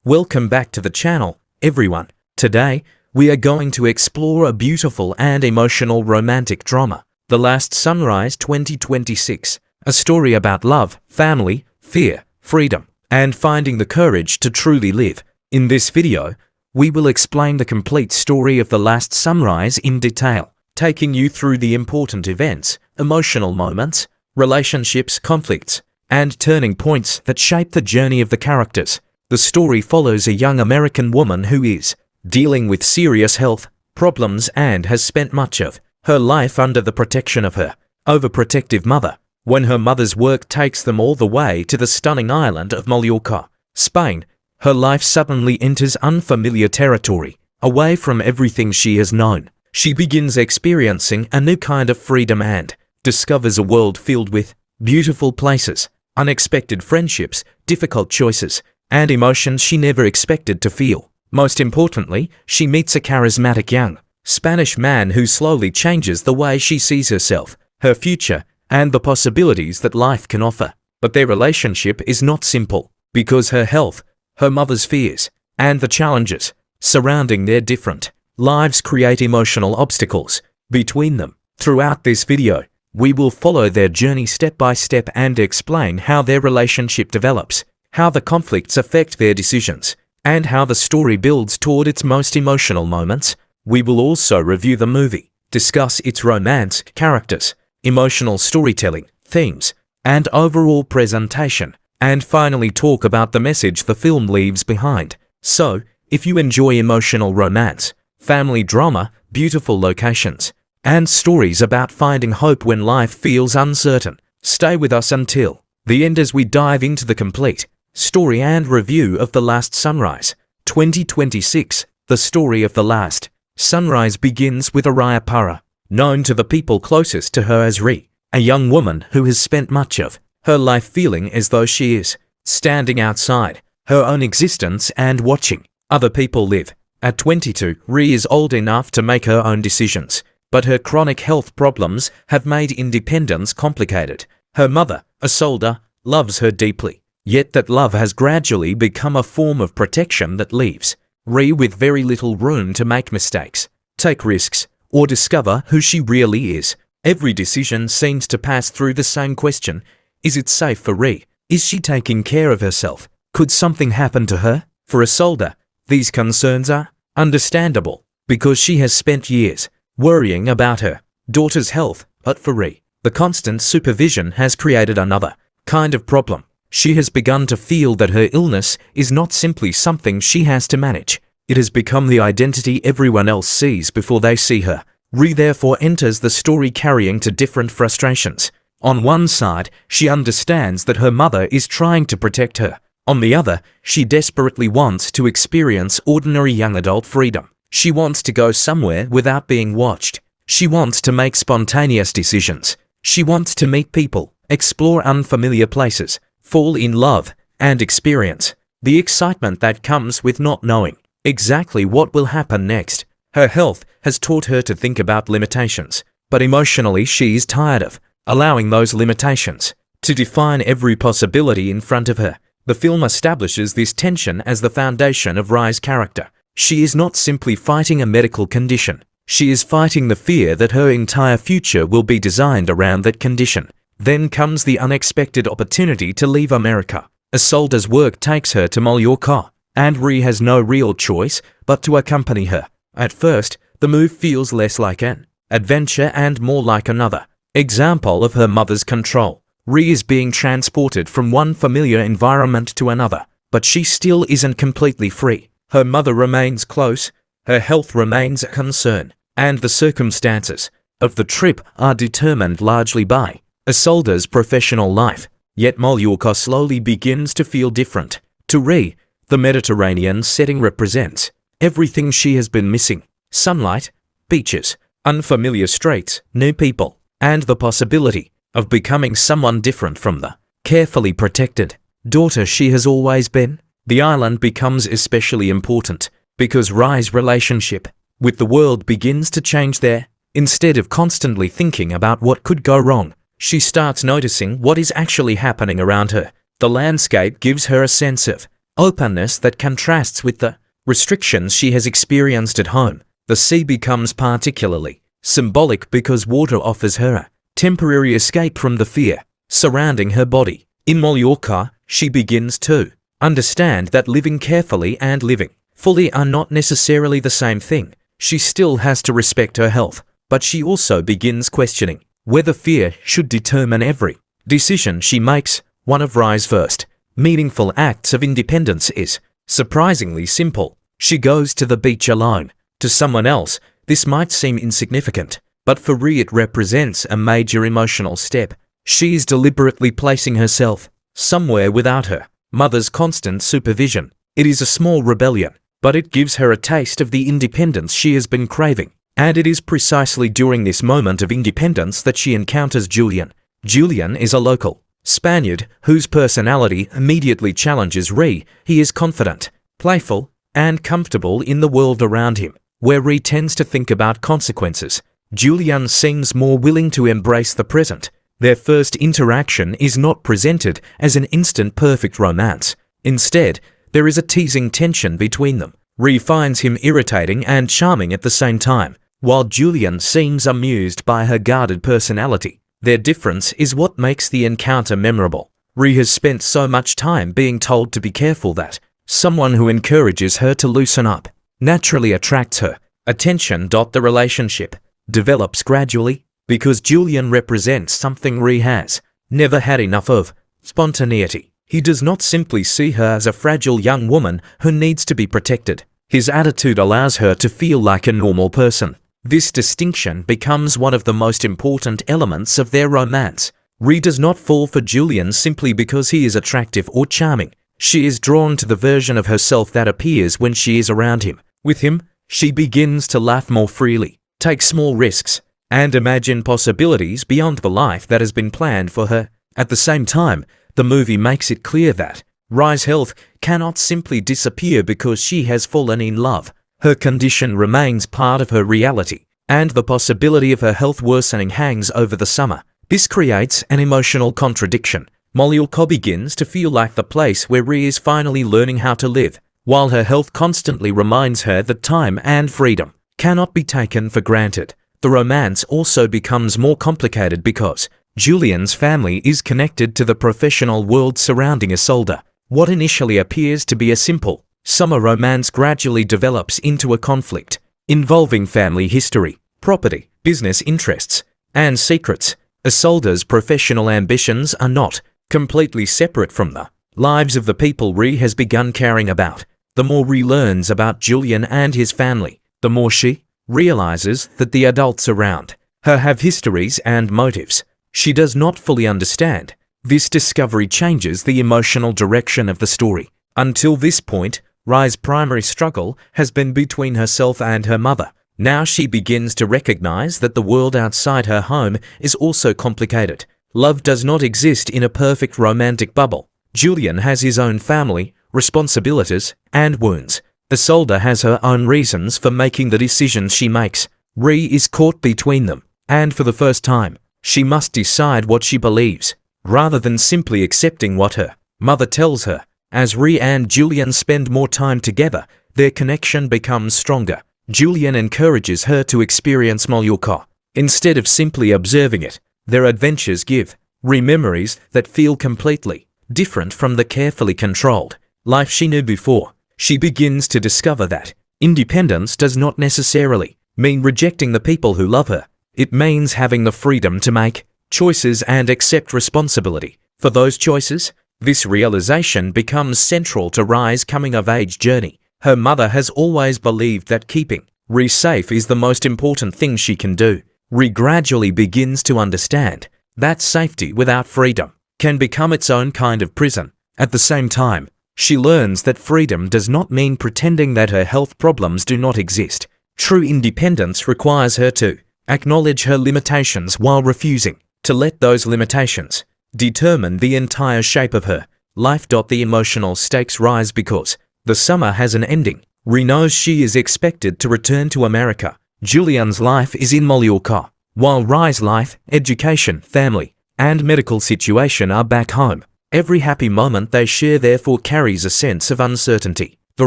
Welcome back to the channel, everyone. Today, we are going to explore a beautiful and emotional romantic drama, The Last Sunrise 2026, a story about love, family, fear, freedom, and finding the courage to truly live. In this video, we will explain the complete story of The Last Sunrise in detail, taking you through the important events, emotional moments, relationships, conflicts, and turning points that shape the journey of the characters. The story follows a young American woman who is dealing with serious health problems and has spent much of her life under the protection of her overprotective mother. When her mother's work takes them all the way to the stunning island of Mallorca, Spain, her life suddenly enters unfamiliar territory. Away from everything she has known, she begins experiencing a new kind of freedom and discovers a world filled with beautiful places, unexpected friendships, difficult choices, and emotions she never expected to feel. Most importantly, she meets a charismatic young Spanish man who slowly changes the way she sees herself, her future, and the possibilities that life can offer. But their relationship is not simple, because her health, her mother's fears, and the challenges surrounding their different lives create emotional obstacles between them. Throughout this video, we will follow their journey step by step and explain how their relationship develops, how the conflicts affect their decisions, and how the story builds toward its most emotional moments. We will also review the movie, discuss its romance, characters, emotional storytelling, themes, and overall presentation, and finally talk about the message the film leaves behind. So, if you enjoy emotional romance, family drama, beautiful locations, and stories about finding hope when life feels uncertain, stay with us until the end as we dive into the complete story and review of The Last Sunrise 2026. The story of The Last Sunrise begins with Araya Para, known to the people closest to her as Ri, a young woman who has spent much of her life feeling as though she is standing outside her own existence and watching other people live. At 22, Ri is old enough to make her own decisions, but her chronic health problems have made independence complicated. Her mother, Isolda, loves her deeply, yet that love has gradually become a form of protection that leaves Ri with very little room to make mistakes, take risks, or discover who she really is. Every decision seems to pass through the same question: is it safe for Ri? Is she taking care of herself? Could something happen to her? For Isolda, these concerns are understandable, because she has spent years worrying about her daughter's health. But for Ri, the constant supervision has created another kind of problem. She has begun to feel that her illness is not simply something she has to manage. It has become the identity everyone else sees before they see her. Ri therefore enters the story carrying two different frustrations. On one side, she understands that her mother is trying to protect her. On the other, she desperately wants to experience ordinary young adult freedom. She wants to go somewhere without being watched. She wants to make spontaneous decisions. She wants to meet people, explore unfamiliar places, fall in love, and experience the excitement that comes with not knowing exactly what will happen next. Her health has taught her to think about limitations, but emotionally she is tired of allowing those limitations to define every possibility in front of her. The film establishes this tension as the foundation of Ri's character. She is not simply fighting a medical condition. She is fighting the fear that her entire future will be designed around that condition. Then comes the unexpected opportunity to leave America. Isolda's work takes her to Mallorca, and Ri has no real choice but to accompany her. At first, the move feels less like an adventure and more like another example of her mother's control. Ri is being transported from one familiar environment to another, but she still isn't completely free. Her mother remains close, her health remains a concern, and the circumstances of the trip are determined largely by Isolda's professional life. Yet Mallorca slowly begins to feel different. To Ri, the Mediterranean setting represents everything she has been missing: sunlight, beaches, unfamiliar streets, new people, and the possibility of becoming someone different from the carefully protected daughter she has always been. The island becomes especially important because Ri's relationship with the world begins to change there. Instead of constantly thinking about what could go wrong, she starts noticing what is actually happening around her. The landscape gives her a sense of openness that contrasts with the restrictions she has experienced at home. The sea becomes particularly symbolic because water offers her a temporary escape from the fear surrounding her body. In Mallorca, she begins to understand that living carefully and living fully are not necessarily the same thing. She still has to respect her health, but she also begins questioning whether fear should determine every decision she makes. One of Rai's first meaningful acts of independence is surprisingly simple. She goes to the beach alone. To someone else, this might seem insignificant, but for Rai it represents a major emotional step. She is deliberately placing herself somewhere without her mother's constant supervision. It is a small rebellion, but it gives her a taste of the independence she has been craving. And it is precisely during this moment of independence that she encounters Julian. Julian is a local Spaniard whose personality immediately challenges Rai. He is confident, playful, and comfortable in the world around him, where Rai tends to think about consequences. Julian seems more willing to embrace the present. Their first interaction is not presented as an instant perfect romance. Instead, there is a teasing tension between them. Rai finds him irritating and charming at the same time, while Julian seems amused by her guarded personality. Their difference is what makes the encounter memorable. Rai has spent so much time being told to be careful that someone who encourages her to loosen up naturally attracts her attention. The relationship develops gradually because Julian represents something Rai has never had enough of: spontaneity. He does not simply see her as a fragile young woman who needs to be protected. His attitude allows her to feel like a normal person. This distinction becomes one of the most important elements of their romance. Rai does not fall for Julian simply because he is attractive or charming. She is drawn to the version of herself that appears when she is around him. With him, she begins to laugh more freely, take small risks, and imagine possibilities beyond the life that has been planned for her. At the same time, the movie makes it clear that Rai's health cannot simply disappear because she has fallen in love. Her condition remains part of her reality, and the possibility of her health worsening hangs over the summer. This creates an emotional contradiction. Mallorca begins to feel like the place where Rai is finally learning how to live, while her health constantly reminds her that time and freedom cannot be taken for granted. The romance also becomes more complicated because Julian's family is connected to the professional world surrounding Isolde. What initially appears to be a simple summer romance gradually develops into a conflict involving family history, property, business interests, and secrets. Isolde's professional ambitions are not completely separate from the lives of the people Rai has begun caring about. The more Rai learns about Julian and his family, the more she realizes that the adults around her have histories and motives she does not fully understand. This discovery changes the emotional direction of the story. Until this point, Rai's primary struggle has been between herself and her mother. Now she begins to recognize that the world outside her home is also complicated. Love does not exist in a perfect romantic bubble. Julian has his own family, responsibilities, and wounds. Isolde has her own reasons for making the decisions she makes. Rai is caught between them, and for the first time, she must decide what she believes, rather than simply accepting what her mother tells her. As Rai and Julian spend more time together, their connection becomes stronger. Julian encourages her to experience Mallorca. Instead of simply observing it, their adventures give Rai memories that feel completely different from the carefully controlled life she knew before. She begins to discover that independence does not necessarily mean rejecting the people who love her. It means having the freedom to make choices and accept responsibility for those choices. This realization becomes central to Rai's coming-of-age journey. Her mother has always believed that keeping Rai safe is the most important thing she can do. Rai gradually begins to understand that safety without freedom can become its own kind of prison. At the same time, she learns that freedom does not mean pretending that her health problems do not exist. True independence requires her to acknowledge her limitations while refusing to let those limitations determine the entire shape of her life. The emotional stakes rise because the summer has an ending. Rai knows she is expected to return to America. Julian's life is in Mallorca, while Rai's life, education, family, and medical situation are back home. Every happy moment they share therefore carries a sense of uncertainty. The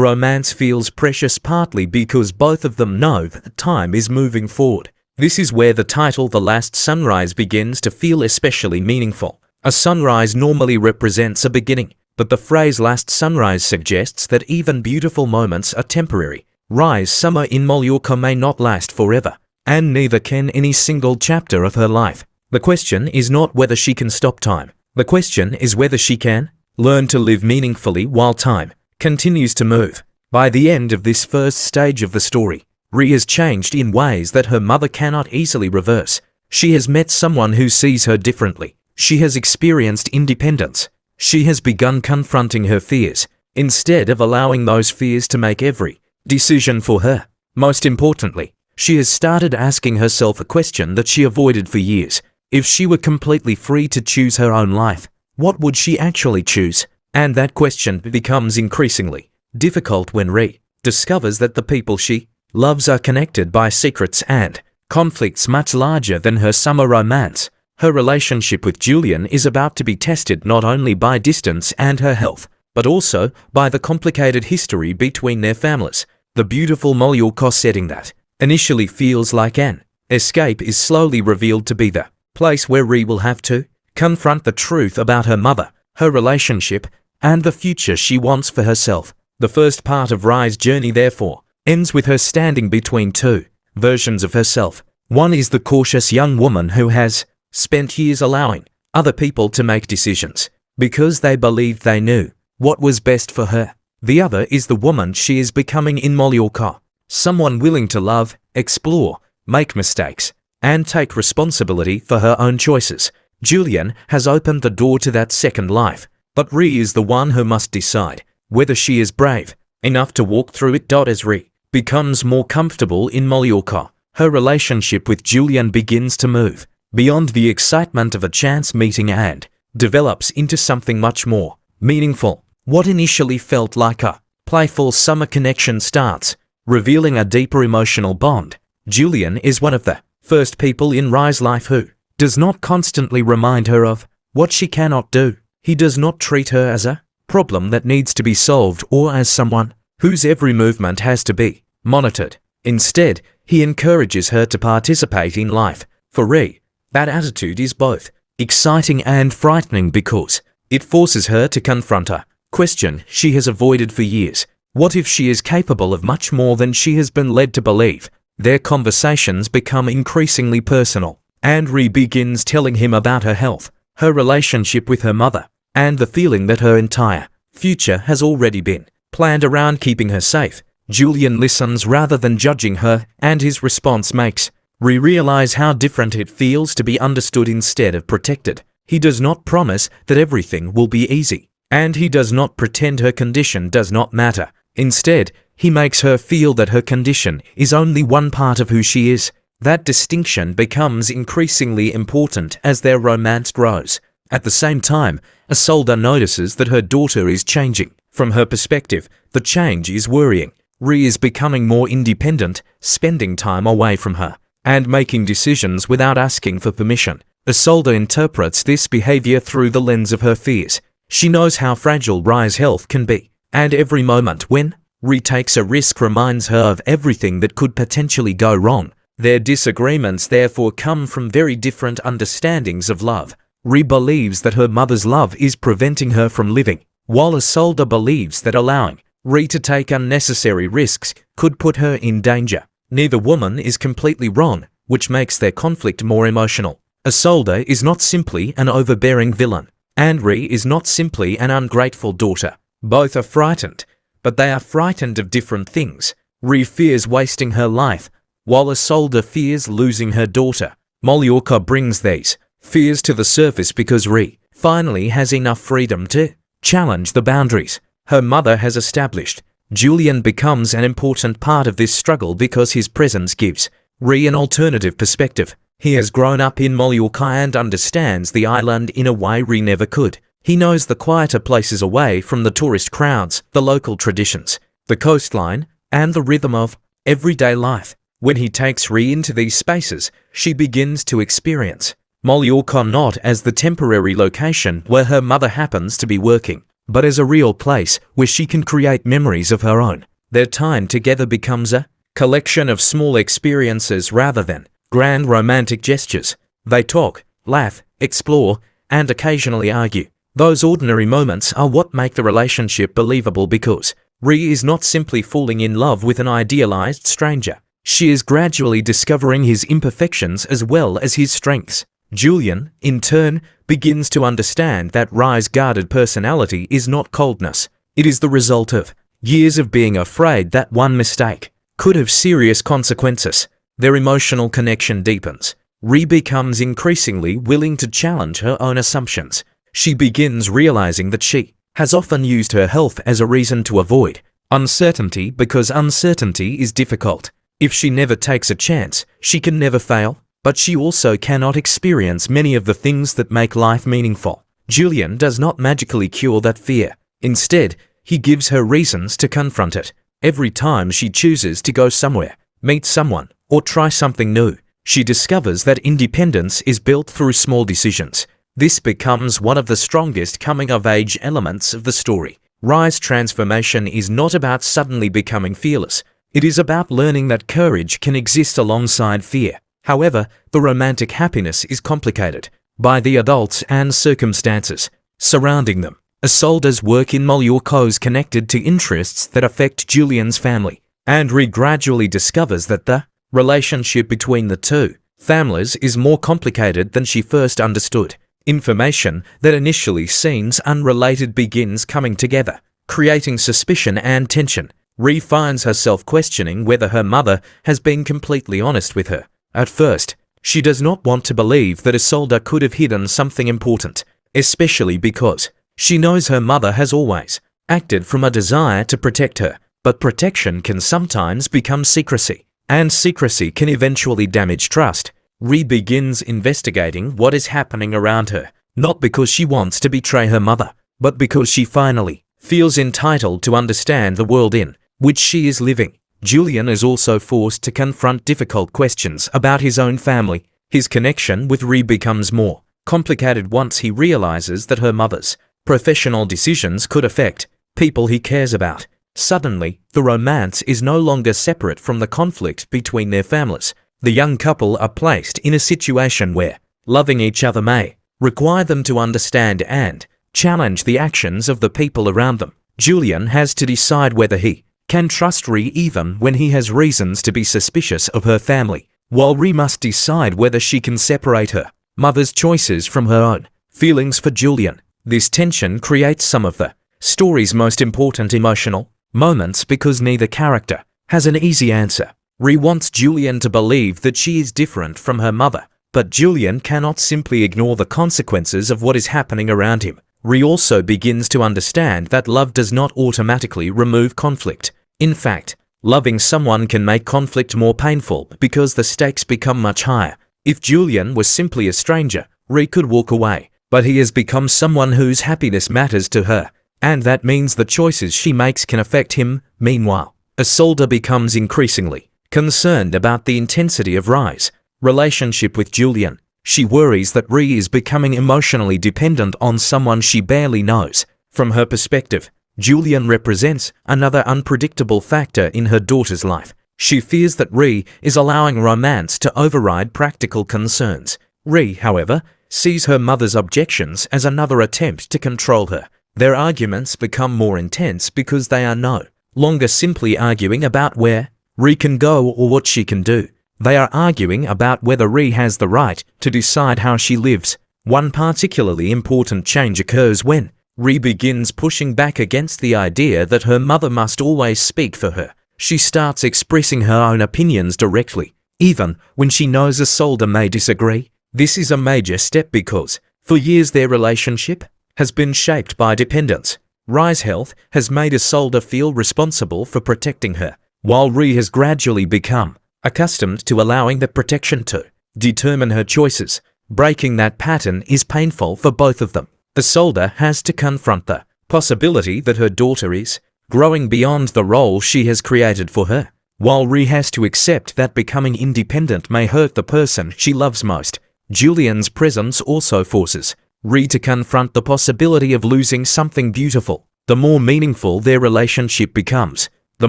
romance feels precious partly because both of them know that time is moving forward. This is where the title The Last Sunrise begins to feel especially meaningful. A sunrise normally represents a beginning, but the phrase last sunrise suggests that even beautiful moments are temporary. Rise summer in Mallorca may not last forever, and neither can any single chapter of her life. The question is not whether she can stop time. The question is whether she can learn to live meaningfully while time continues to move. By the end of this first stage of the story, Rhea has changed in ways that her mother cannot easily reverse. She has met someone who sees her differently. She has experienced independence. She has begun confronting her fears, instead of allowing those fears to make every decision for her. Most importantly, she has started asking herself a question that she avoided for years. If she were completely free to choose her own life, what would she actually choose? And that question becomes increasingly difficult when Rhea discovers that the people she loves are connected by secrets and conflicts much larger than her summer romance. Her relationship with Julian is about to be tested not only by distance and her health, but also by the complicated history between their families. The beautiful Mallorca setting that initially feels like an escape is slowly revealed to be the place where Rhea will have to confront the truth about her mother, her relationship, and the future she wants for herself. The first part of Rhea's journey, therefore, ends with her standing between two versions of herself. One is the cautious young woman who has spent years allowing other people to make decisions because they believed they knew what was best for her. The other is the woman she is becoming in Mallorca, someone willing to love, explore, make mistakes, and take responsibility for her own choices. Julian has opened the door to that second life, but Rhea is the one who must decide whether she is brave enough to walk through it. As Rhea becomes more comfortable in Mallorca, her relationship with Julian begins to move beyond the excitement of a chance meeting and develops into something much more meaningful. What initially felt like a playful summer connection starts revealing a deeper emotional bond. Julian is one of the first people in Rhea's life who does not constantly remind her of what she cannot do. He does not treat her as a problem that needs to be solved or as someone whose every movement has to be monitored. Instead, he encourages her to participate in life. For Rhea, that attitude is both exciting and frightening because it forces her to confront a question she has avoided for years. What if she is capable of much more than she has been led to believe? Their conversations become increasingly personal, and Rhea begins telling him about her health, her relationship with her mother, and the feeling that her entire future has already been planned around keeping her safe. Julian listens rather than judging her, and his response makes Rhea realize how different it feels to be understood instead of protected. He does not promise that everything will be easy, and he does not pretend her condition does not matter. Instead, he makes her feel that her condition is only one part of who she is. That distinction becomes increasingly important as their romance grows. At the same time, Isolde notices that her daughter is changing. From her perspective, the change is worrying. Rhea is becoming more independent, spending time away from her, and making decisions without asking for permission. Isolde interprets this behavior through the lens of her fears. She knows how fragile Rhea's health can be, and every moment when Rhea takes a risk reminds her of everything that could potentially go wrong. Their disagreements therefore come from very different understandings of love. Rhea believes that her mother's love is preventing her from living, while Isolde believes that allowing Rhea to take unnecessary risks could put her in danger. Neither woman is completely wrong, which makes their conflict more emotional. Isolde is not simply an overbearing villain, and Rhea is not simply an ungrateful daughter. Both are frightened, but they are frightened of different things. Rhea fears wasting her life, while Isolde fears losing her daughter. Mallorca brings these fears to the surface because Rhea finally has enough freedom to challenge the boundaries her mother has established. Julian becomes an important part of this struggle because his presence gives Rhea an alternative perspective. He has grown up in Mallorca and understands the island in a way Rhea never could. He knows the quieter places away from the tourist crowds, the local traditions, the coastline, and the rhythm of everyday life. When he takes Rhea into these spaces, she begins to experience Mallorca not as the temporary location where her mother happens to be working, but as a real place where she can create memories of her own. Their time together becomes a collection of small experiences rather than grand romantic gestures. They talk, laugh, explore, and occasionally argue. Those ordinary moments are what make the relationship believable because Ree is not simply falling in love with an idealized stranger. She is gradually discovering his imperfections as well as his strengths. Julian, in turn, begins to understand that Rye's guarded personality is not coldness. It is the result of years of being afraid that one mistake could have serious consequences. Their emotional connection deepens. Ree becomes increasingly willing to challenge her own assumptions. She begins realizing that she has often used her health as a reason to avoid uncertainty because uncertainty is difficult. If she never takes a chance, she can never fail. But she also cannot experience many of the things that make life meaningful. Julian does not magically cure that fear. Instead, he gives her reasons to confront it. Every time she chooses to go somewhere, meet someone, or try something new, she discovers that independence is built through small decisions. This becomes one of the strongest coming-of-age elements of the story. Rye's transformation is not about suddenly becoming fearless. It is about learning that courage can exist alongside fear. However, the romantic happiness is complicated by the adults and circumstances surrounding them. Isolde's work in Mallorca is connected to interests that affect Julian's family, and Ree gradually discovers that the relationship between the two families is more complicated than she first understood. Information that initially seems unrelated begins coming together, creating suspicion and tension. Ree finds herself questioning whether her mother has been completely honest with her. At first, she does not want to believe that Isolde could have hidden something important, especially because she knows her mother has always acted from a desire to protect her. But protection can sometimes become secrecy, and secrecy can eventually damage trust. Ree begins investigating what is happening around her, not because she wants to betray her mother, but because she finally feels entitled to understand the world in which she is living. Julian is also forced to confront difficult questions about his own family. His connection with Ree becomes more complicated once he realizes that her mother's professional decisions could affect people he cares about. Suddenly, the romance is no longer separate from the conflict between their families. The young couple are placed in a situation where loving each other may require them to understand and challenge the actions of the people around them. Julian has to decide whether he can trust Ree even when he has reasons to be suspicious of her family, while Ree must decide whether she can separate her mother's choices from her own feelings for Julian. This tension creates some of the story's most important emotional moments because neither character has an easy answer. Ree wants Julian to believe that she is different from her mother, but Julian cannot simply ignore the consequences of what is happening around him. Ree also begins to understand that love does not automatically remove conflict. In fact, loving someone can make conflict more painful because the stakes become much higher. If Julian was simply a stranger, Ree could walk away, but he has become someone whose happiness matters to her, and that means the choices she makes can affect him. Meanwhile, Isolde becomes increasingly concerned about the intensity of Rye's relationship with Julian. She worries that Ree is becoming emotionally dependent on someone she barely knows. From her perspective, Julian represents another unpredictable factor in her daughter's life. She fears that Ree is allowing romance to override practical concerns. Ree, however, sees her mother's objections as another attempt to control her. Their arguments become more intense because they are no longer simply arguing about where Ree can go or what she can do. They are arguing about whether Ree has the right to decide how she lives. One particularly important change occurs when Ree begins pushing back against the idea that her mother must always speak for her. She starts expressing her own opinions directly, even when she knows Isolde may disagree. This is a major step because, for years their relationship has been shaped by dependence. Rye's health has made Isolde feel responsible for protecting her, while Ree has gradually become accustomed to allowing that protection to determine her choices. Breaking that pattern is painful for both of them. Isolde has to confront the possibility that her daughter is growing beyond the role she has created for her, while Ree has to accept that becoming independent may hurt the person she loves most. Julian's presence also forces Ree to confront the possibility of losing something beautiful. The more meaningful their relationship becomes, the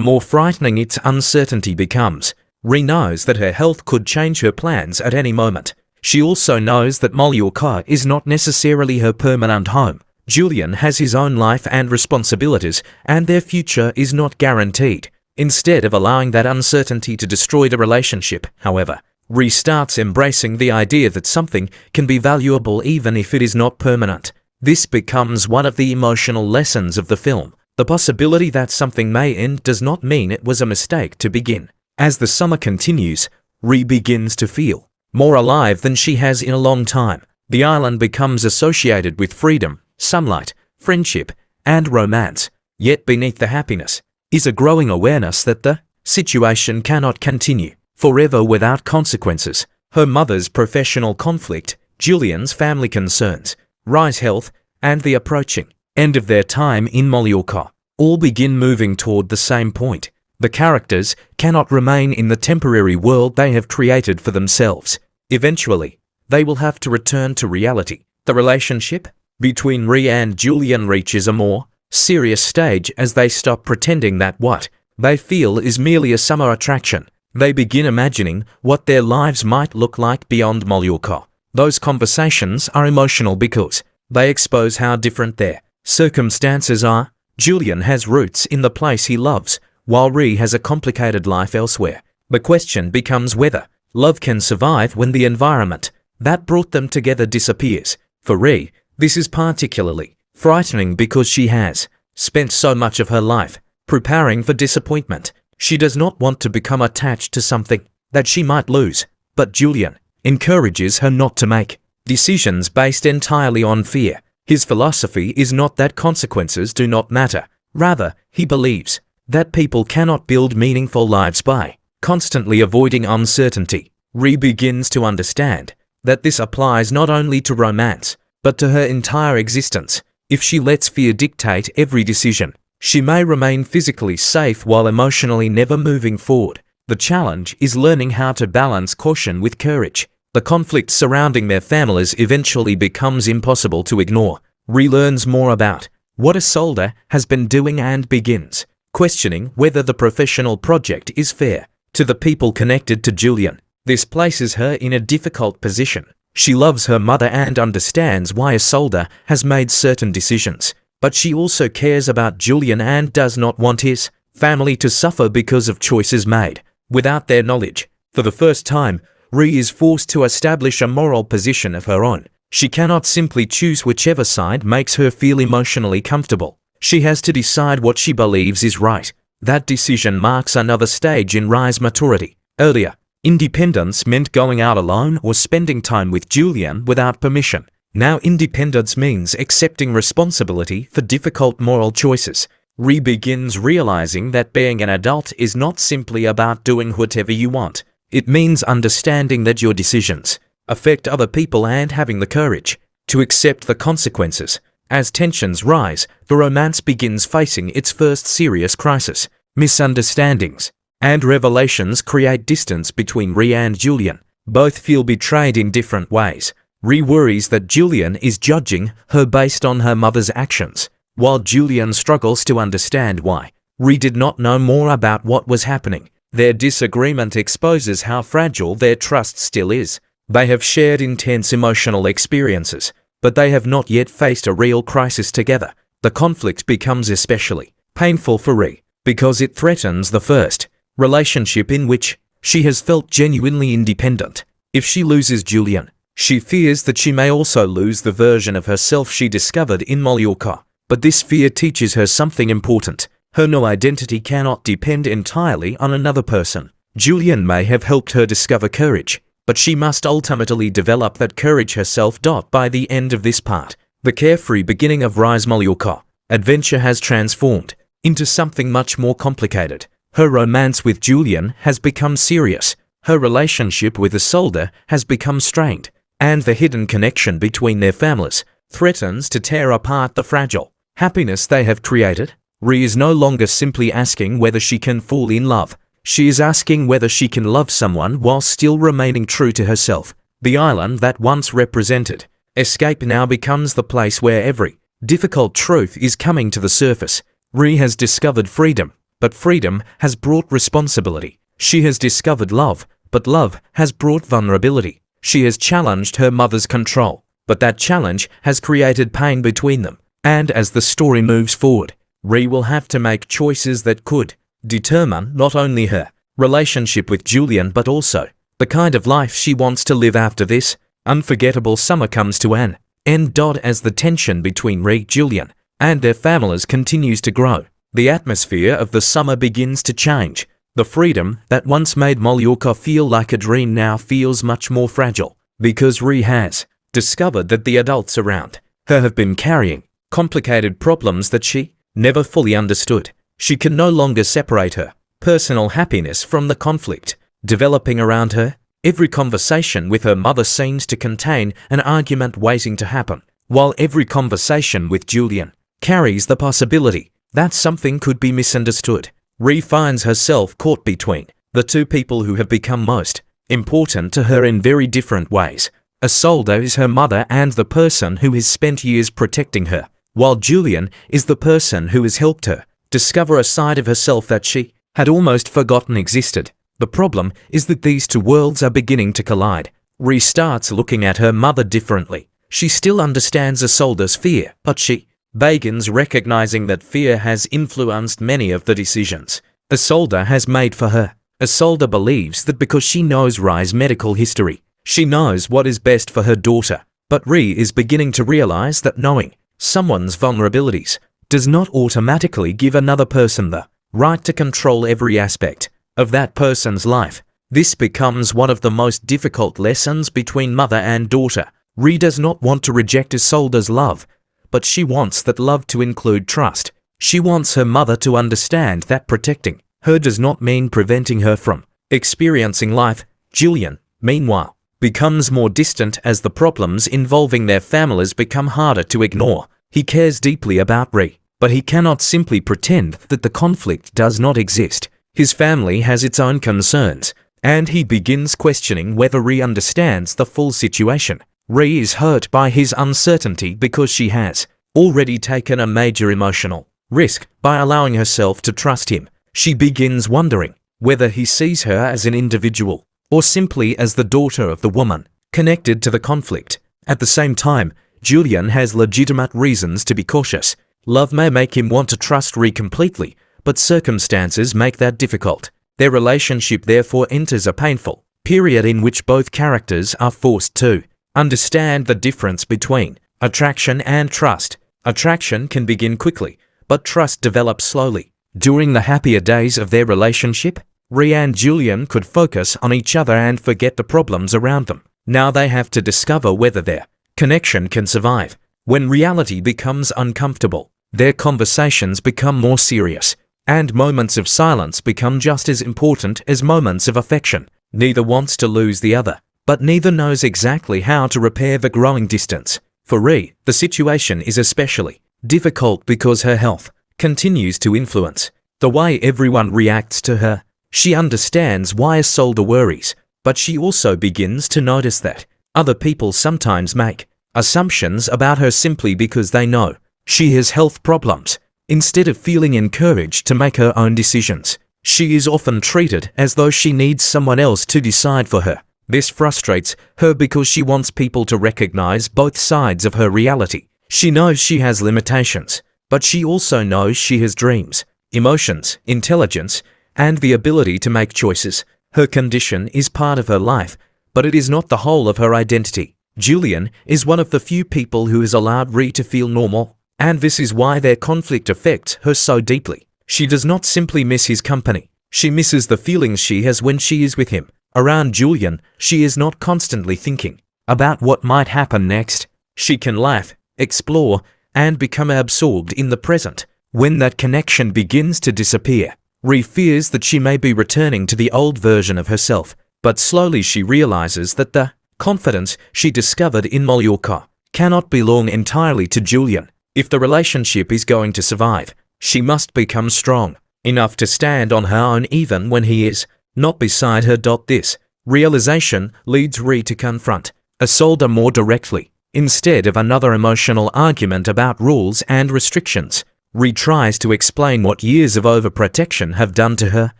more frightening its uncertainty becomes. Ree knows that her health could change her plans at any moment. She also knows that Mallorca is not necessarily her permanent home. Julian has his own life and responsibilities, and their future is not guaranteed. Instead of allowing that uncertainty to destroy the relationship, however, Ree starts embracing the idea that something can be valuable even if it is not permanent. This becomes one of the emotional lessons of the film. The possibility that something may end does not mean it was a mistake to begin. As the summer continues, Ree begins to feel more alive than she has in a long time. The island becomes associated with freedom, sunlight, friendship, and romance. Yet beneath the happiness is a growing awareness that the situation cannot continue forever without consequences. Her mother's professional conflict, Julian's family concerns, Rye's health, and the approaching end of their time in Mallorca all begin moving toward the same point. The characters cannot remain in the temporary world they have created for themselves. Eventually, they will have to return to reality. The relationship between Ree and Julian reaches a more serious stage as they stop pretending that what they feel is merely a summer attraction. They begin imagining what their lives might look like beyond Mallorca. Those conversations are emotional because they expose how different their circumstances are. Julian has roots in the place he loves, while Ree has a complicated life elsewhere. The question becomes whether love can survive when the environment that brought them together disappears. For Ree, this is particularly frightening because she has spent so much of her life preparing for disappointment. She does not want to become attached to something that she might lose, but Julian encourages her not to make decisions based entirely on fear. His philosophy is not that consequences do not matter. Rather, he believes that people cannot build meaningful lives by constantly avoiding uncertainty. Ree begins to understand that this applies not only to romance, but to her entire existence. If she lets fear dictate every decision, she may remain physically safe while emotionally never moving forward. The challenge is learning how to balance caution with courage. The conflict surrounding their families eventually becomes impossible to ignore. Ree learns more about what Isolde has been doing and begins questioning whether the professional project is fair to the people connected to Julian. This places her in a difficult position. She loves her mother and understands why Isolde has made certain decisions, but she also cares about Julian and does not want his family to suffer because of choices made without their knowledge. For the first time, Ree is forced to establish a moral position of her own. She cannot simply choose whichever side makes her feel emotionally comfortable. She has to decide what she believes is right. That decision marks another stage in Rye's maturity. Earlier, independence meant going out alone or spending time with Julian without permission. Now independence means accepting responsibility for difficult moral choices. Ree begins realizing that being an adult is not simply about doing whatever you want. It means understanding that your decisions affect other people and having the courage to accept the consequences. As tensions rise, the romance begins facing its first serious crisis. Misunderstandings and revelations create distance between Ree and Julian. Both feel betrayed in different ways. Ree worries that Julian is judging her based on her mother's actions, while Julian struggles to understand why Ree did not know more about what was happening. Their disagreement exposes how fragile their trust still is. They have shared intense emotional experiences, but they have not yet faced a real crisis together. The conflict becomes especially painful for Ree because it threatens the first relationship in which she has felt genuinely independent. If she loses Julian, she fears that she may also lose the version of herself she discovered in Mallorca. But this fear teaches her something important. Her new identity cannot depend entirely on another person. Julian may have helped her discover courage, but she must ultimately develop that courage herself. By the end of this part, the carefree beginning of Rye's Mallorca adventure has transformed into something much more complicated. Her romance with Julian has become serious. Her relationship with Isolde has become strained, and the hidden connection between their families threatens to tear apart the fragile happiness they have created. Ree is no longer simply asking whether she can fall in love. She is asking whether she can love someone while still remaining true to herself. The island that once represented escape now becomes the place where every difficult truth is coming to the surface. Ri has discovered freedom, but freedom has brought responsibility. She has discovered love, but love has brought vulnerability. She has challenged her mother's control, but that challenge has created pain between them. And as the story moves forward, Ri will have to make choices that could determine not only her relationship with Julian but also the kind of life she wants to live after this unforgettable summer comes to an end. As the tension between Ri, Julian, and their families continues to grow, the atmosphere of the summer begins to change. The freedom that once made Mallorca feel like a dream now feels much more fragile, because Ri has discovered that the adults around her have been carrying complicated problems that she never fully understood. She can no longer separate her personal happiness from the conflict developing around her. Every conversation with her mother seems to contain an argument waiting to happen, while every conversation with Julian carries the possibility that something could be misunderstood. Ri finds herself caught between the two people who have become most important to her in very different ways. Isolde is her mother and the person who has spent years protecting her, while Julian is the person who has helped her discover a side of herself that she had almost forgotten existed. The problem is that these two worlds are beginning to collide. Ri starts looking at her mother differently. She still understands Isolde's fear, but she begins recognizing that fear has influenced many of the decisions Isolde has made for her. Isolde believes that because she knows Ri's medical history, she knows what is best for her daughter. But Ri is beginning to realize that knowing someone's vulnerabilities does not automatically give another person the right to control every aspect of that person's life. This becomes one of the most difficult lessons between mother and daughter. Ri does not want to reject Isolde's love, but she wants that love to include trust. She wants her mother to understand that protecting her does not mean preventing her from experiencing life. Julian, meanwhile, becomes more distant as the problems involving their families become harder to ignore. He cares deeply about Ri, but he cannot simply pretend that the conflict does not exist. His family has its own concerns, and he begins questioning whether Ri understands the full situation. Ri is hurt by his uncertainty because she has already taken a major emotional risk by allowing herself to trust him. She begins wondering whether he sees her as an individual or simply as the daughter of the woman connected to the conflict. At the same time, Julian has legitimate reasons to be cautious. Love may make him want to trust Ri completely, but circumstances make that difficult. Their relationship therefore enters a painful period in which both characters are forced to understand the difference between attraction and trust. Attraction can begin quickly, but trust develops slowly. During the happier days of their relationship, Ri and Julian could focus on each other and forget the problems around them. Now they have to discover whether their connection can survive. When reality becomes uncomfortable, their conversations become more serious, and moments of silence become just as important as moments of affection. Neither wants to lose the other, but neither knows exactly how to repair the growing distance. For Ri, the situation is especially difficult because her health continues to influence the way everyone reacts to her. She understands why Isolde worries, but she also begins to notice that other people sometimes make assumptions about her simply because they know she has health problems. Instead of feeling encouraged to make her own decisions, she is often treated as though she needs someone else to decide for her. This frustrates her because she wants people to recognize both sides of her reality. She knows she has limitations, but she also knows she has dreams, emotions, intelligence, and the ability to make choices. Her condition is part of her life, but it is not the whole of her identity. Julian is one of the few people who has allowed Ri to feel normal, and this is why their conflict affects her so deeply. She does not simply miss his company. She misses the feelings she has when she is with him. Around Julian, she is not constantly thinking about what might happen next. She can laugh, explore, and become absorbed in the present. When that connection begins to disappear, Ri fears that she may be returning to the old version of herself, but slowly she realizes that the confidence she discovered in Mallorca cannot belong entirely to Julian. If the relationship is going to survive, she must become strong enough to stand on her own even when he is not beside her. This Realization leads Ri to confront Isolde more directly. Instead of another emotional argument about rules and restrictions, Ri tries to explain what years of overprotection have done to her.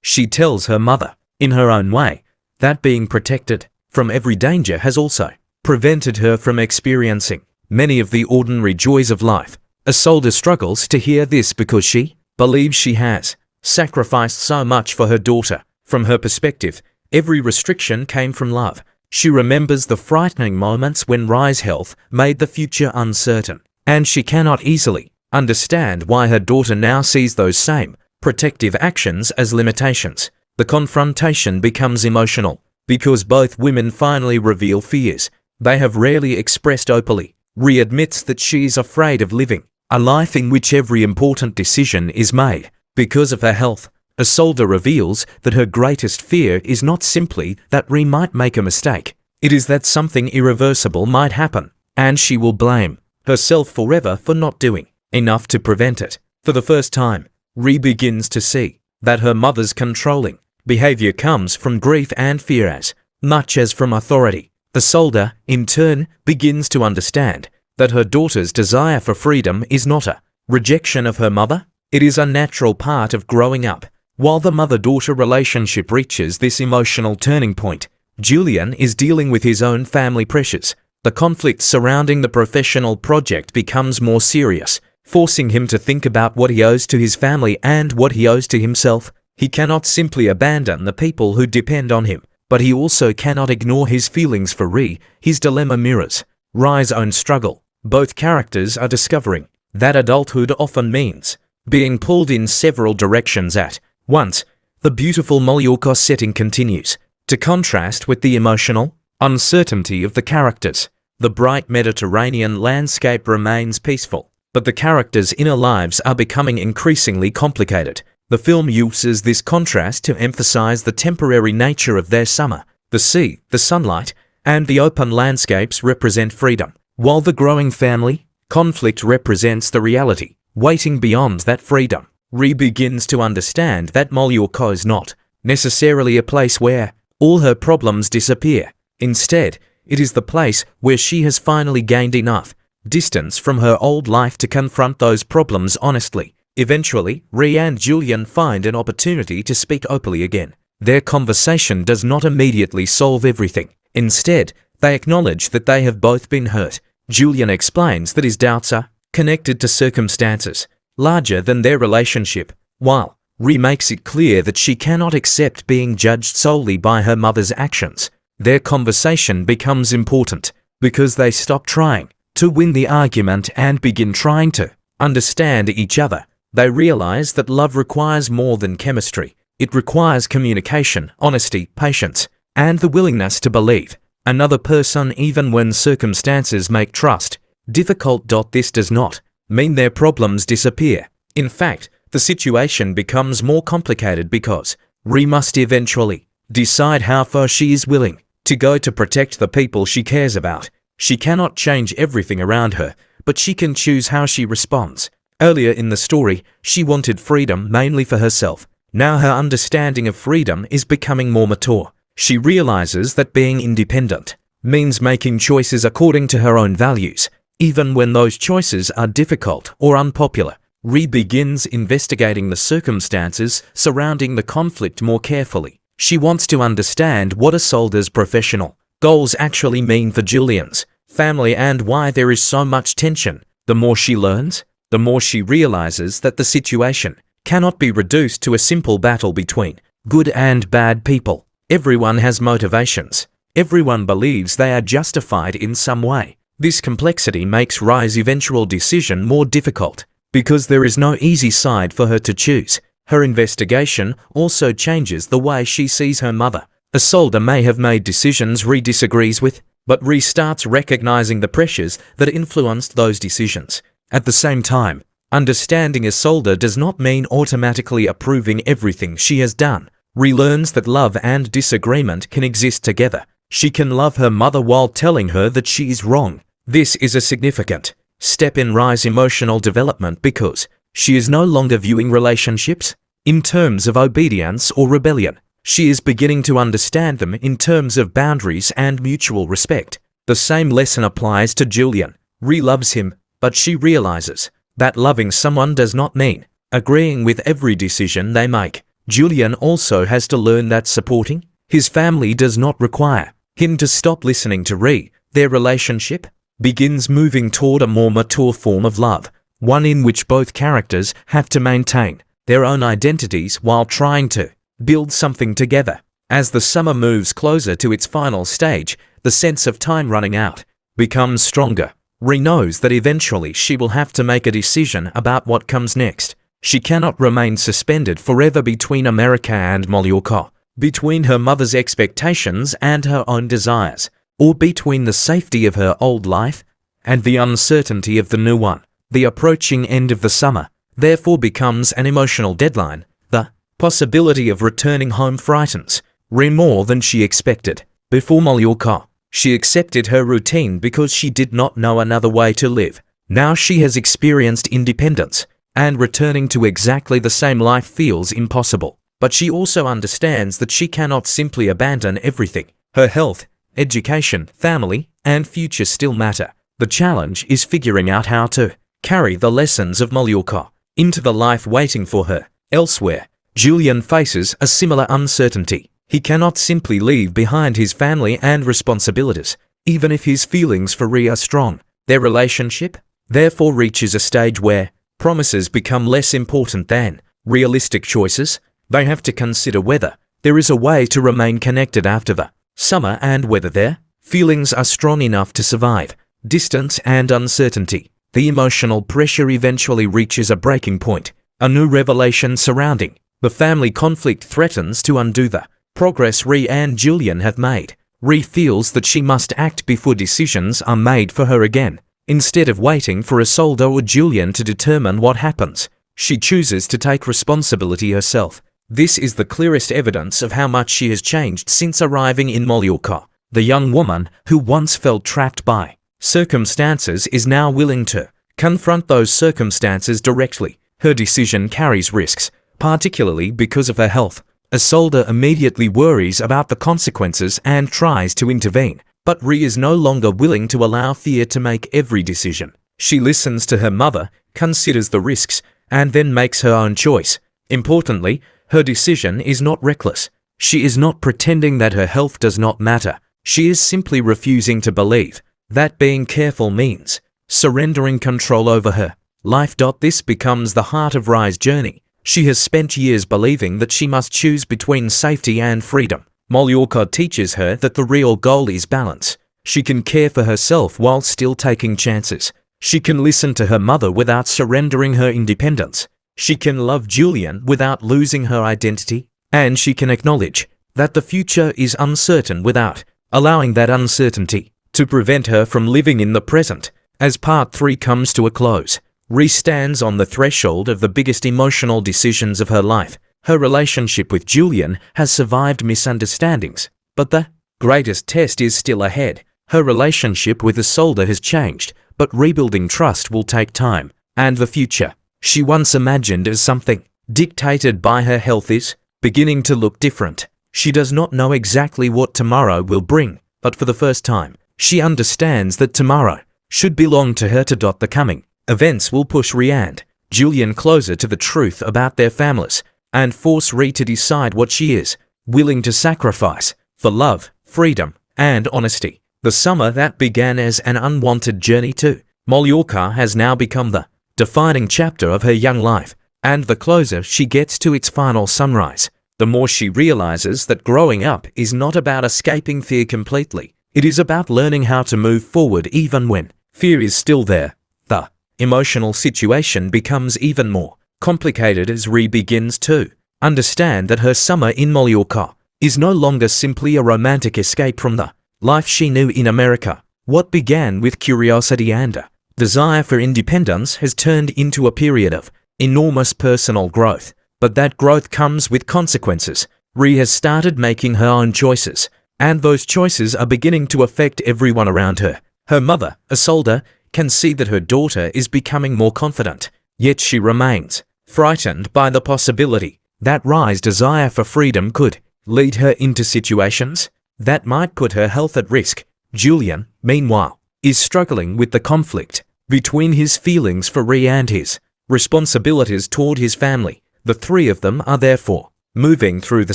She tells her mother, in her own way, that being protected from every danger has also prevented her from experiencing many of the ordinary joys of life. Isolde struggles to hear this because she believes she has sacrificed so much for her daughter. From her perspective, every restriction came from love. She remembers the frightening moments when Ri's health made the future uncertain, and she cannot easily understand why her daughter now sees those same protective actions as limitations. The confrontation becomes emotional because both women finally reveal fears they have rarely expressed openly. Ri admits that she is afraid of living a life in which every important decision is made because of her health. Isolde reveals that her greatest fear is not simply that Ri might make a mistake. It is that something irreversible might happen, and she will blame herself forever for not doing enough to prevent it. For the first time, Ri begins to see that her mother's controlling behavior comes from grief and fear as much as from authority. Isolde, in turn, begins to understand that her daughter's desire for freedom is not a rejection of her mother. It is a natural part of growing up. While the mother-daughter relationship reaches this emotional turning point, Julian is dealing with his own family pressures. The conflict surrounding the professional project becomes more serious, forcing him to think about what he owes to his family and what he owes to himself. He cannot simply abandon the people who depend on him, but he also cannot ignore his feelings for Ri. His dilemma mirrors Ri's own struggle. Both characters are discovering that adulthood often means being pulled in several directions at once. The beautiful Mallorca setting continues to contrast with the emotional uncertainty of the characters. The bright Mediterranean landscape remains peaceful, but the characters' inner lives are becoming increasingly complicated. The film uses this contrast to emphasize the temporary nature of their summer. The sea, the sunlight, and the open landscapes represent freedom, while the growing family conflict represents the reality waiting beyond that freedom. Ri begins to understand that Mallorca is not necessarily a place where all her problems disappear. Instead, it is the place where she has finally gained enough distance from her old life to confront those problems honestly. Eventually, Ri and Julian find an opportunity to speak openly again. Their conversation does not immediately solve everything. Instead, they acknowledge that they have both been hurt. Julian explains that his doubts are connected to circumstances larger than their relationship, while Ri makes it clear that she cannot accept being judged solely by her mother's actions. Their conversation becomes important because they stop trying to win the argument and begin trying to understand each other. They realize that love requires more than chemistry. It requires communication, honesty, patience, and the willingness to believe another person even when circumstances make trust difficult. This does not mean their problems disappear. In fact, the situation becomes more complicated because Ri must eventually decide how far she is willing to go to protect the people she cares about. She cannot change everything around her, but she can choose how she responds. Earlier in the story, she wanted freedom mainly for herself. Now her understanding of freedom is becoming more mature. She realizes that being independent means making choices according to her own values, even when those choices are difficult or unpopular. Ri begins investigating the circumstances surrounding the conflict more carefully. She wants to understand what Isolde's professional goals actually mean for Julian's family and why there is so much tension. The more she learns, the more she realizes that the situation cannot be reduced to a simple battle between good and bad people. Everyone has motivations. Everyone believes they are justified in some way. This complexity makes Ri's eventual decision more difficult because there is no easy side for her to choose. Her investigation also changes the way she sees her mother. Isolde may have made decisions Ri disagrees with, but Ri starts recognizing the pressures that influenced those decisions. At the same time, understanding Isolde does not mean automatically approving everything she has done. Ri learns that love and disagreement can exist together. She can love her mother while telling her that she is wrong. This is a significant step in Ri's emotional development because she is no longer viewing relationships in terms of obedience or rebellion. She is beginning to understand them in terms of boundaries and mutual respect. The same lesson applies to Julian. Rhea loves him, but she realizes that loving someone does not mean agreeing with every decision they make. Julian also has to learn that supporting his family does not require him to stop listening to Rhea. Their relationship begins moving toward a more mature form of love, one in which both characters have to maintain their own identities while trying to build something together. As the summer moves closer to its final stage, the sense of time running out becomes stronger. Rhea knows that eventually she will have to make a decision about what comes next. She cannot remain suspended forever between America and Mallorca, between her mother's expectations and her own desires, or between the safety of her old life and the uncertainty of the new one. The approaching end of the summer therefore becomes an emotional deadline. The possibility of returning home frightens Rhea more than she expected. Before Mallorca, she accepted her routine because she did not know another way to live. Now she has experienced independence, and returning to exactly the same life feels impossible. But she also understands that she cannot simply abandon everything. Her health, education, family, and future still matter. The challenge is figuring out how to carry the lessons of Mallorca into the life waiting for her elsewhere. Julian faces a similar uncertainty. He cannot simply leave behind his family and responsibilities, even if his feelings for Rhea are strong. Their relationship therefore reaches a stage where promises become less important than realistic choices. They have to consider whether there is a way to remain connected after the summer and whether their feelings are strong enough to survive distance and uncertainty. The emotional pressure eventually reaches a breaking point. A new revelation surrounding the family conflict threatens to undo the progress Rhea and Julian have made. Rhea feels that she must act before decisions are made for her again. Instead of waiting for Isolde or Julian to determine what happens, she chooses to take responsibility herself. This is the clearest evidence of how much she has changed since arriving in Mallorca. The young woman who once felt trapped by circumstances is now willing to confront those circumstances directly. Her decision carries risks, particularly because of her health. Isolde immediately worries about the consequences and tries to intervene, but Rhea is no longer willing to allow fear to make every decision. She listens to her mother, considers the risks, and then makes her own choice. Importantly, her decision is not reckless. She is not pretending that her health does not matter. She is simply refusing to believe that being careful means surrendering control over her life. This becomes the heart of Rhea's journey. She has spent years believing that she must choose between safety and freedom. Mallorca teaches her that the real goal is balance. She can care for herself while still taking chances. She can listen to her mother without surrendering her independence. She can love Julian without losing her identity. And she can acknowledge that the future is uncertain without allowing that uncertainty to prevent her from living in the present. As part 3 comes to a close, Rhea stands on the threshold of the biggest emotional decisions of her life. Her relationship with Julian has survived misunderstandings, but the greatest test is still ahead. Her relationship with Isolde has changed, but rebuilding trust will take time. And the future she once imagined as something dictated by her health is beginning to look different. She does not know exactly what tomorrow will bring, but for the first time, she understands that tomorrow should belong to her. The coming events will push Rhea and Julian closer to the truth about their families and force Rhea to decide what she is willing to sacrifice for love, freedom, and honesty. The summer that began as an unwanted journey to Mallorca has now become the defining chapter of her young life, and the closer she gets to its final sunrise, the more she realizes that growing up is not about escaping fear completely. It is about learning how to move forward even when fear is still there. The emotional situation becomes even more complicated as Rhea begins to understand that her summer in Mallorca is no longer simply a romantic escape from the life she knew in America. What began with curiosity and a desire for independence has turned into a period of enormous personal growth. But that growth comes with consequences. Rhea has started making her own choices, and those choices are beginning to affect everyone around her. Her mother, Isolde, can see that her daughter is becoming more confident, yet she remains frightened by the possibility that Rhea's desire for freedom could lead her into situations that might put her health at risk. Julian, meanwhile, is struggling with the conflict between his feelings for Ree and his responsibilities toward his family. The three of them are therefore moving through the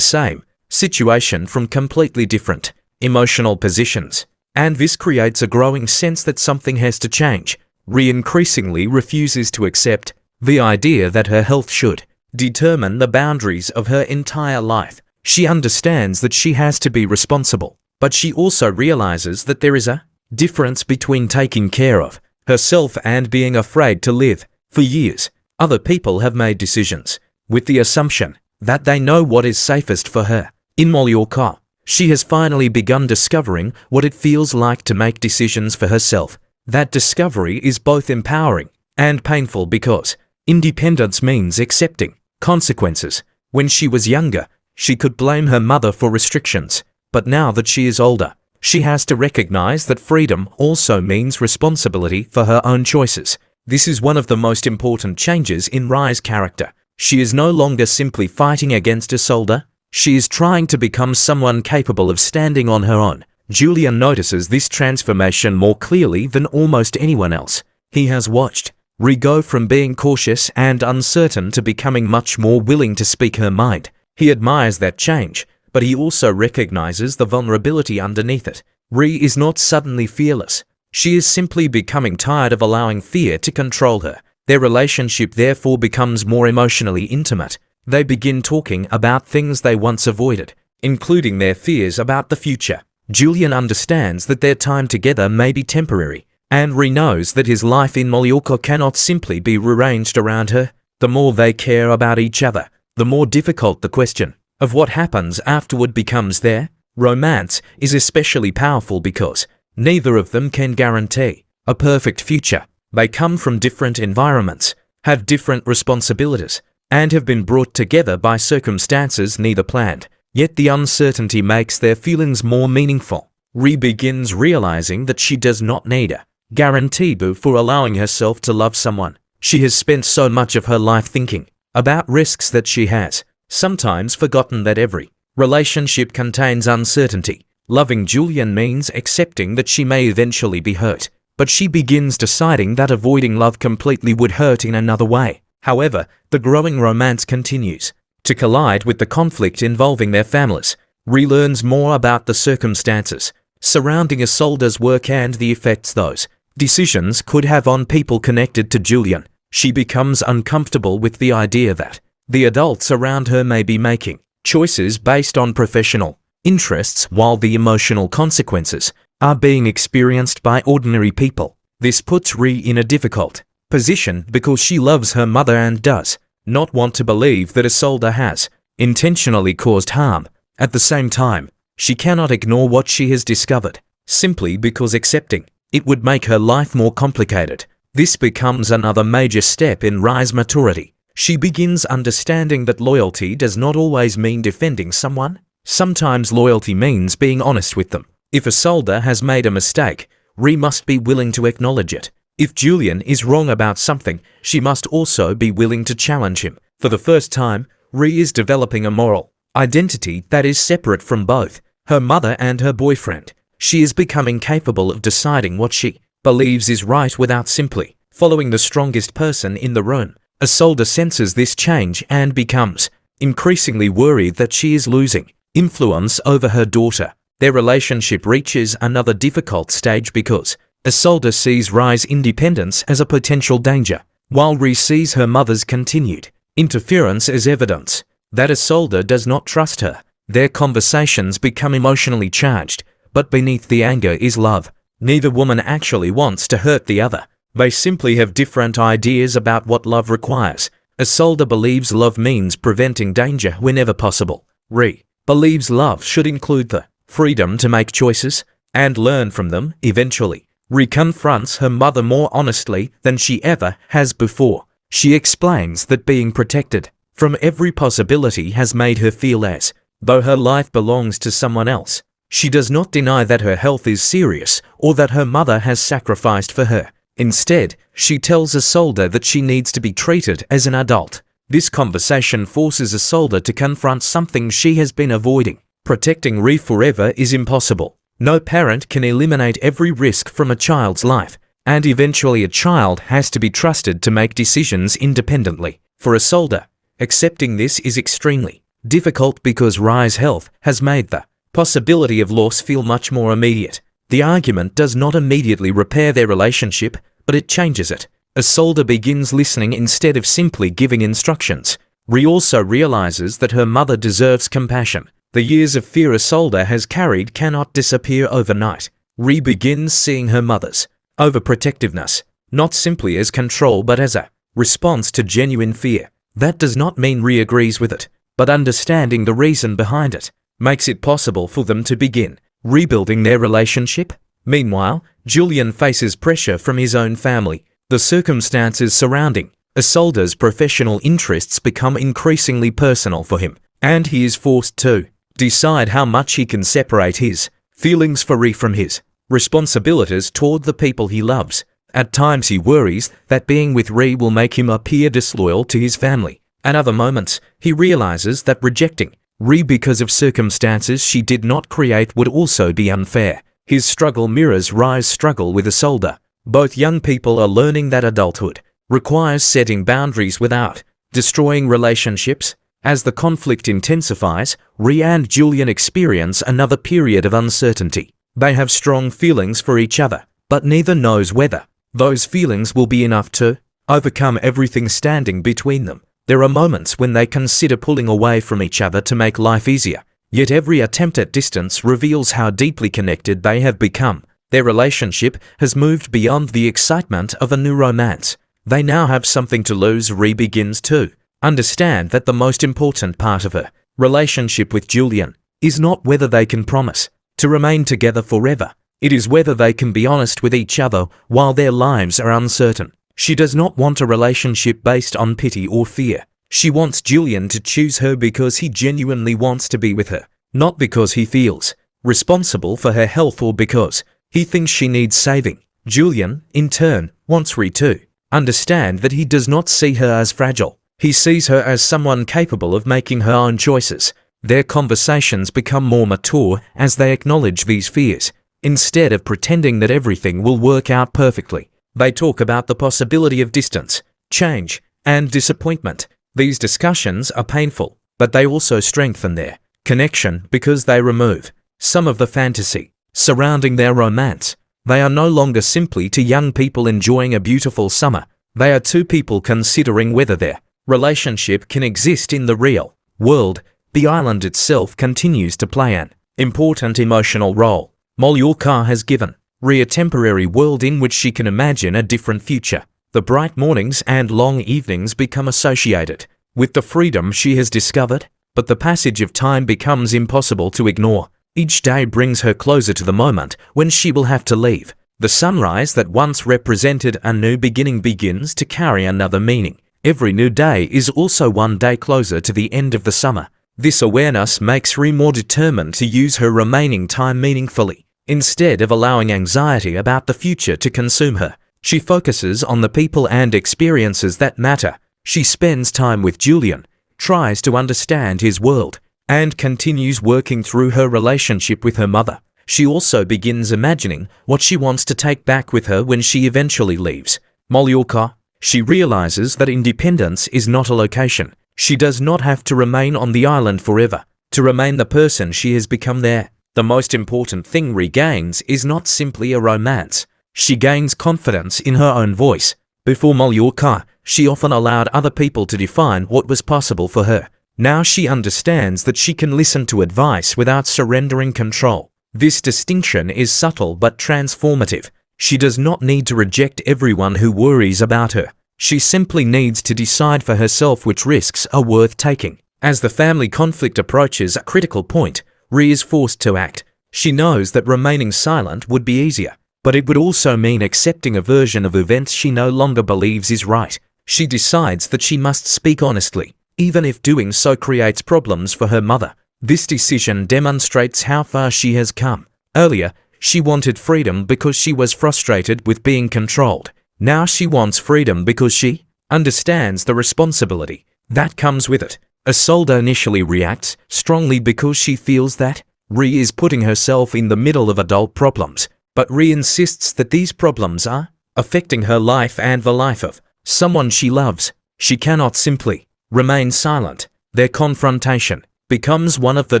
same situation from completely different emotional positions, and this creates a growing sense that something has to change. Ree increasingly refuses to accept the idea that her health should determine the boundaries of her entire life. She understands that she has to be responsible, but she also realizes that there is a difference between taking care of herself and being afraid to live. For years, other people have made decisions with the assumption that they know what is safest for her. In Mallorca, she has finally begun discovering what it feels like to make decisions for herself. That discovery is both empowering and painful because independence means accepting consequences. When she was younger, she could blame her mother for restrictions, but now that she is older, she has to recognize that freedom also means responsibility for her own choices. This is one of the most important changes in Ree's character. She is no longer simply fighting against Isolde. She is trying to become someone capable of standing on her own. Julian notices this transformation more clearly than almost anyone else. He has watched Ree go from being cautious and uncertain to becoming much more willing to speak her mind. He admires that change, but he also recognizes the vulnerability underneath it. Ree is not suddenly fearless. She is simply becoming tired of allowing fear to control her. Their relationship therefore becomes more emotionally intimate. They begin talking about things they once avoided, including their fears about the future. Julian understands that their time together may be temporary, and Ree knows that his life in Mallorca cannot simply be rearranged around her. The more they care about each other, the more difficult the question of what happens afterward becomes. Their romance is especially powerful because neither of them can guarantee a perfect future. They come from different environments, have different responsibilities, and have been brought together by circumstances neither planned. Yet the uncertainty makes their feelings more meaningful. Ree begins realizing that she does not need a guarantee before allowing herself to love someone. She has spent so much of her life thinking about risks that she has sometimes forgotten that every relationship contains uncertainty. Loving Julian means accepting that she may eventually be hurt, but she begins deciding that avoiding love completely would hurt in another way. However, the growing romance continues to collide with the conflict involving their families. Ree learns more about the circumstances surrounding Isolde's work and the effects those decisions could have on people connected to Julian. She becomes uncomfortable with the idea that the adults around her may be making choices based on professional interests while the emotional consequences are being experienced by ordinary people. This puts Ree in a difficult position because she loves her mother and does not want to believe that Isolde has intentionally caused harm. At the same time, she cannot ignore what she has discovered, simply because accepting it would make her life more complicated. This becomes another major step in Ree's maturity. She begins understanding that loyalty does not always mean defending someone. Sometimes loyalty means being honest with them. If Isolde has made a mistake, Ree must be willing to acknowledge it. If Julian is wrong about something, she must also be willing to challenge him. For the first time, Ree is developing a moral identity that is separate from both her mother and her boyfriend. She is becoming capable of deciding what she believes is right without simply following the strongest person in the room. Isolde senses this change and becomes increasingly worried that she is losing influence over her daughter. Their relationship reaches another difficult stage because Isolde sees Ree's independence as a potential danger, while Ree sees her mother's continued interference as evidence that Isolde does not trust her. Their conversations become emotionally charged, but beneath the anger is love. Neither woman actually wants to hurt the other. They simply have different ideas about what love requires. Isolde believes love means preventing danger whenever possible. Ree believes love should include the freedom to make choices and learn from them eventually. Ree confronts her mother more honestly than she ever has before. She explains that being protected from every possibility has made her feel as though her life belongs to someone else. She does not deny that her health is serious or that her mother has sacrificed for her. Instead, she tells Isolde that she needs to be treated as an adult. This conversation forces Isolde to confront something she has been avoiding. Protecting Ree forever is impossible. No parent can eliminate every risk from a child's life, and eventually a child has to be trusted to make decisions independently. For Isolde, accepting this is extremely difficult because Rye's health has made the possibility of loss feel much more immediate. The argument does not immediately repair their relationship, but it changes it. Isolde begins listening instead of simply giving instructions. Ree also realizes that her mother deserves compassion. The years of fear Isolde has carried cannot disappear overnight. Ree begins seeing her mother's overprotectiveness, not simply as control but as a response to genuine fear. That does not mean Ree agrees with it, but understanding the reason behind it makes it possible for them to begin rebuilding their relationship. Meanwhile, Julian faces pressure from his own family. The circumstances surrounding Isolde's professional interests become increasingly personal for him, and he is forced to decide how much he can separate his feelings for Ree from his responsibilities toward the people he loves. At times he worries that being with Ree will make him appear disloyal to his family. At other moments, he realizes that rejecting Ree because of circumstances she did not create would also be unfair. His struggle mirrors Rye's struggle with Isolde. Both young people are learning that adulthood requires setting boundaries without destroying relationships. As the conflict intensifies, Ree and Julian experience another period of uncertainty. They have strong feelings for each other, but neither knows whether those feelings will be enough to overcome everything standing between them. There are moments when they consider pulling away from each other to make life easier, yet every attempt at distance reveals how deeply connected they have become. Their relationship has moved beyond the excitement of a new romance. They now have something to lose. Ree begins to understand that the most important part of her relationship with Julian is not whether they can promise to remain together forever. It is whether they can be honest with each other while their lives are uncertain. She does not want a relationship based on pity or fear. She wants Julian to choose her because he genuinely wants to be with her, not because he feels responsible for her health or because he thinks she needs saving. Julian, in turn, wants Ree to understand that he does not see her as fragile. He sees her as someone capable of making her own choices. Their conversations become more mature as they acknowledge these fears. Instead of pretending that everything will work out perfectly, they talk about the possibility of distance, change, and disappointment. These discussions are painful, but they also strengthen their connection because they remove some of the fantasy surrounding their romance. They are no longer simply two young people enjoying a beautiful summer. They are two people considering whether their relationship can exist in the real world. The island itself continues to play an important emotional role. Mallorca has given Ree a temporary world in which she can imagine a different future. The bright mornings and long evenings become associated with the freedom she has discovered, but the passage of time becomes impossible to ignore. Each day brings her closer to the moment when she will have to leave. The sunrise that once represented a new beginning begins to carry another meaning. Every new day is also one day closer to the end of the summer. This awareness makes Ree more determined to use her remaining time meaningfully. Instead of allowing anxiety about the future to consume her, she focuses on the people and experiences that matter. She spends time with Julian, tries to understand his world, and continues working through her relationship with her mother. She also begins imagining what she wants to take back with her when she eventually leaves Mallorca. She realizes that independence is not a location. She does not have to remain on the island forever to remain the person she has become there. The most important thing Ree gains is not simply a romance. She gains confidence in her own voice. Before Mallorca, she often allowed other people to define what was possible for her. Now she understands that she can listen to advice without surrendering control. This distinction is subtle but transformative. She does not need to reject everyone who worries about her. She simply needs to decide for herself which risks are worth taking. As the family conflict approaches a critical point, Ree is forced to act. She knows that remaining silent would be easier, but it would also mean accepting a version of events she no longer believes is right. She decides that she must speak honestly, even if doing so creates problems for her mother. This decision demonstrates how far she has come. Earlier, she wanted freedom because she was frustrated with being controlled. Now she wants freedom because she understands the responsibility that comes with it. Isolde initially reacts strongly because she feels that Rhi is putting herself in the middle of adult problems, but Rhi insists that these problems are affecting her life and the life of someone she loves. She cannot simply remain silent. Their confrontation becomes one of the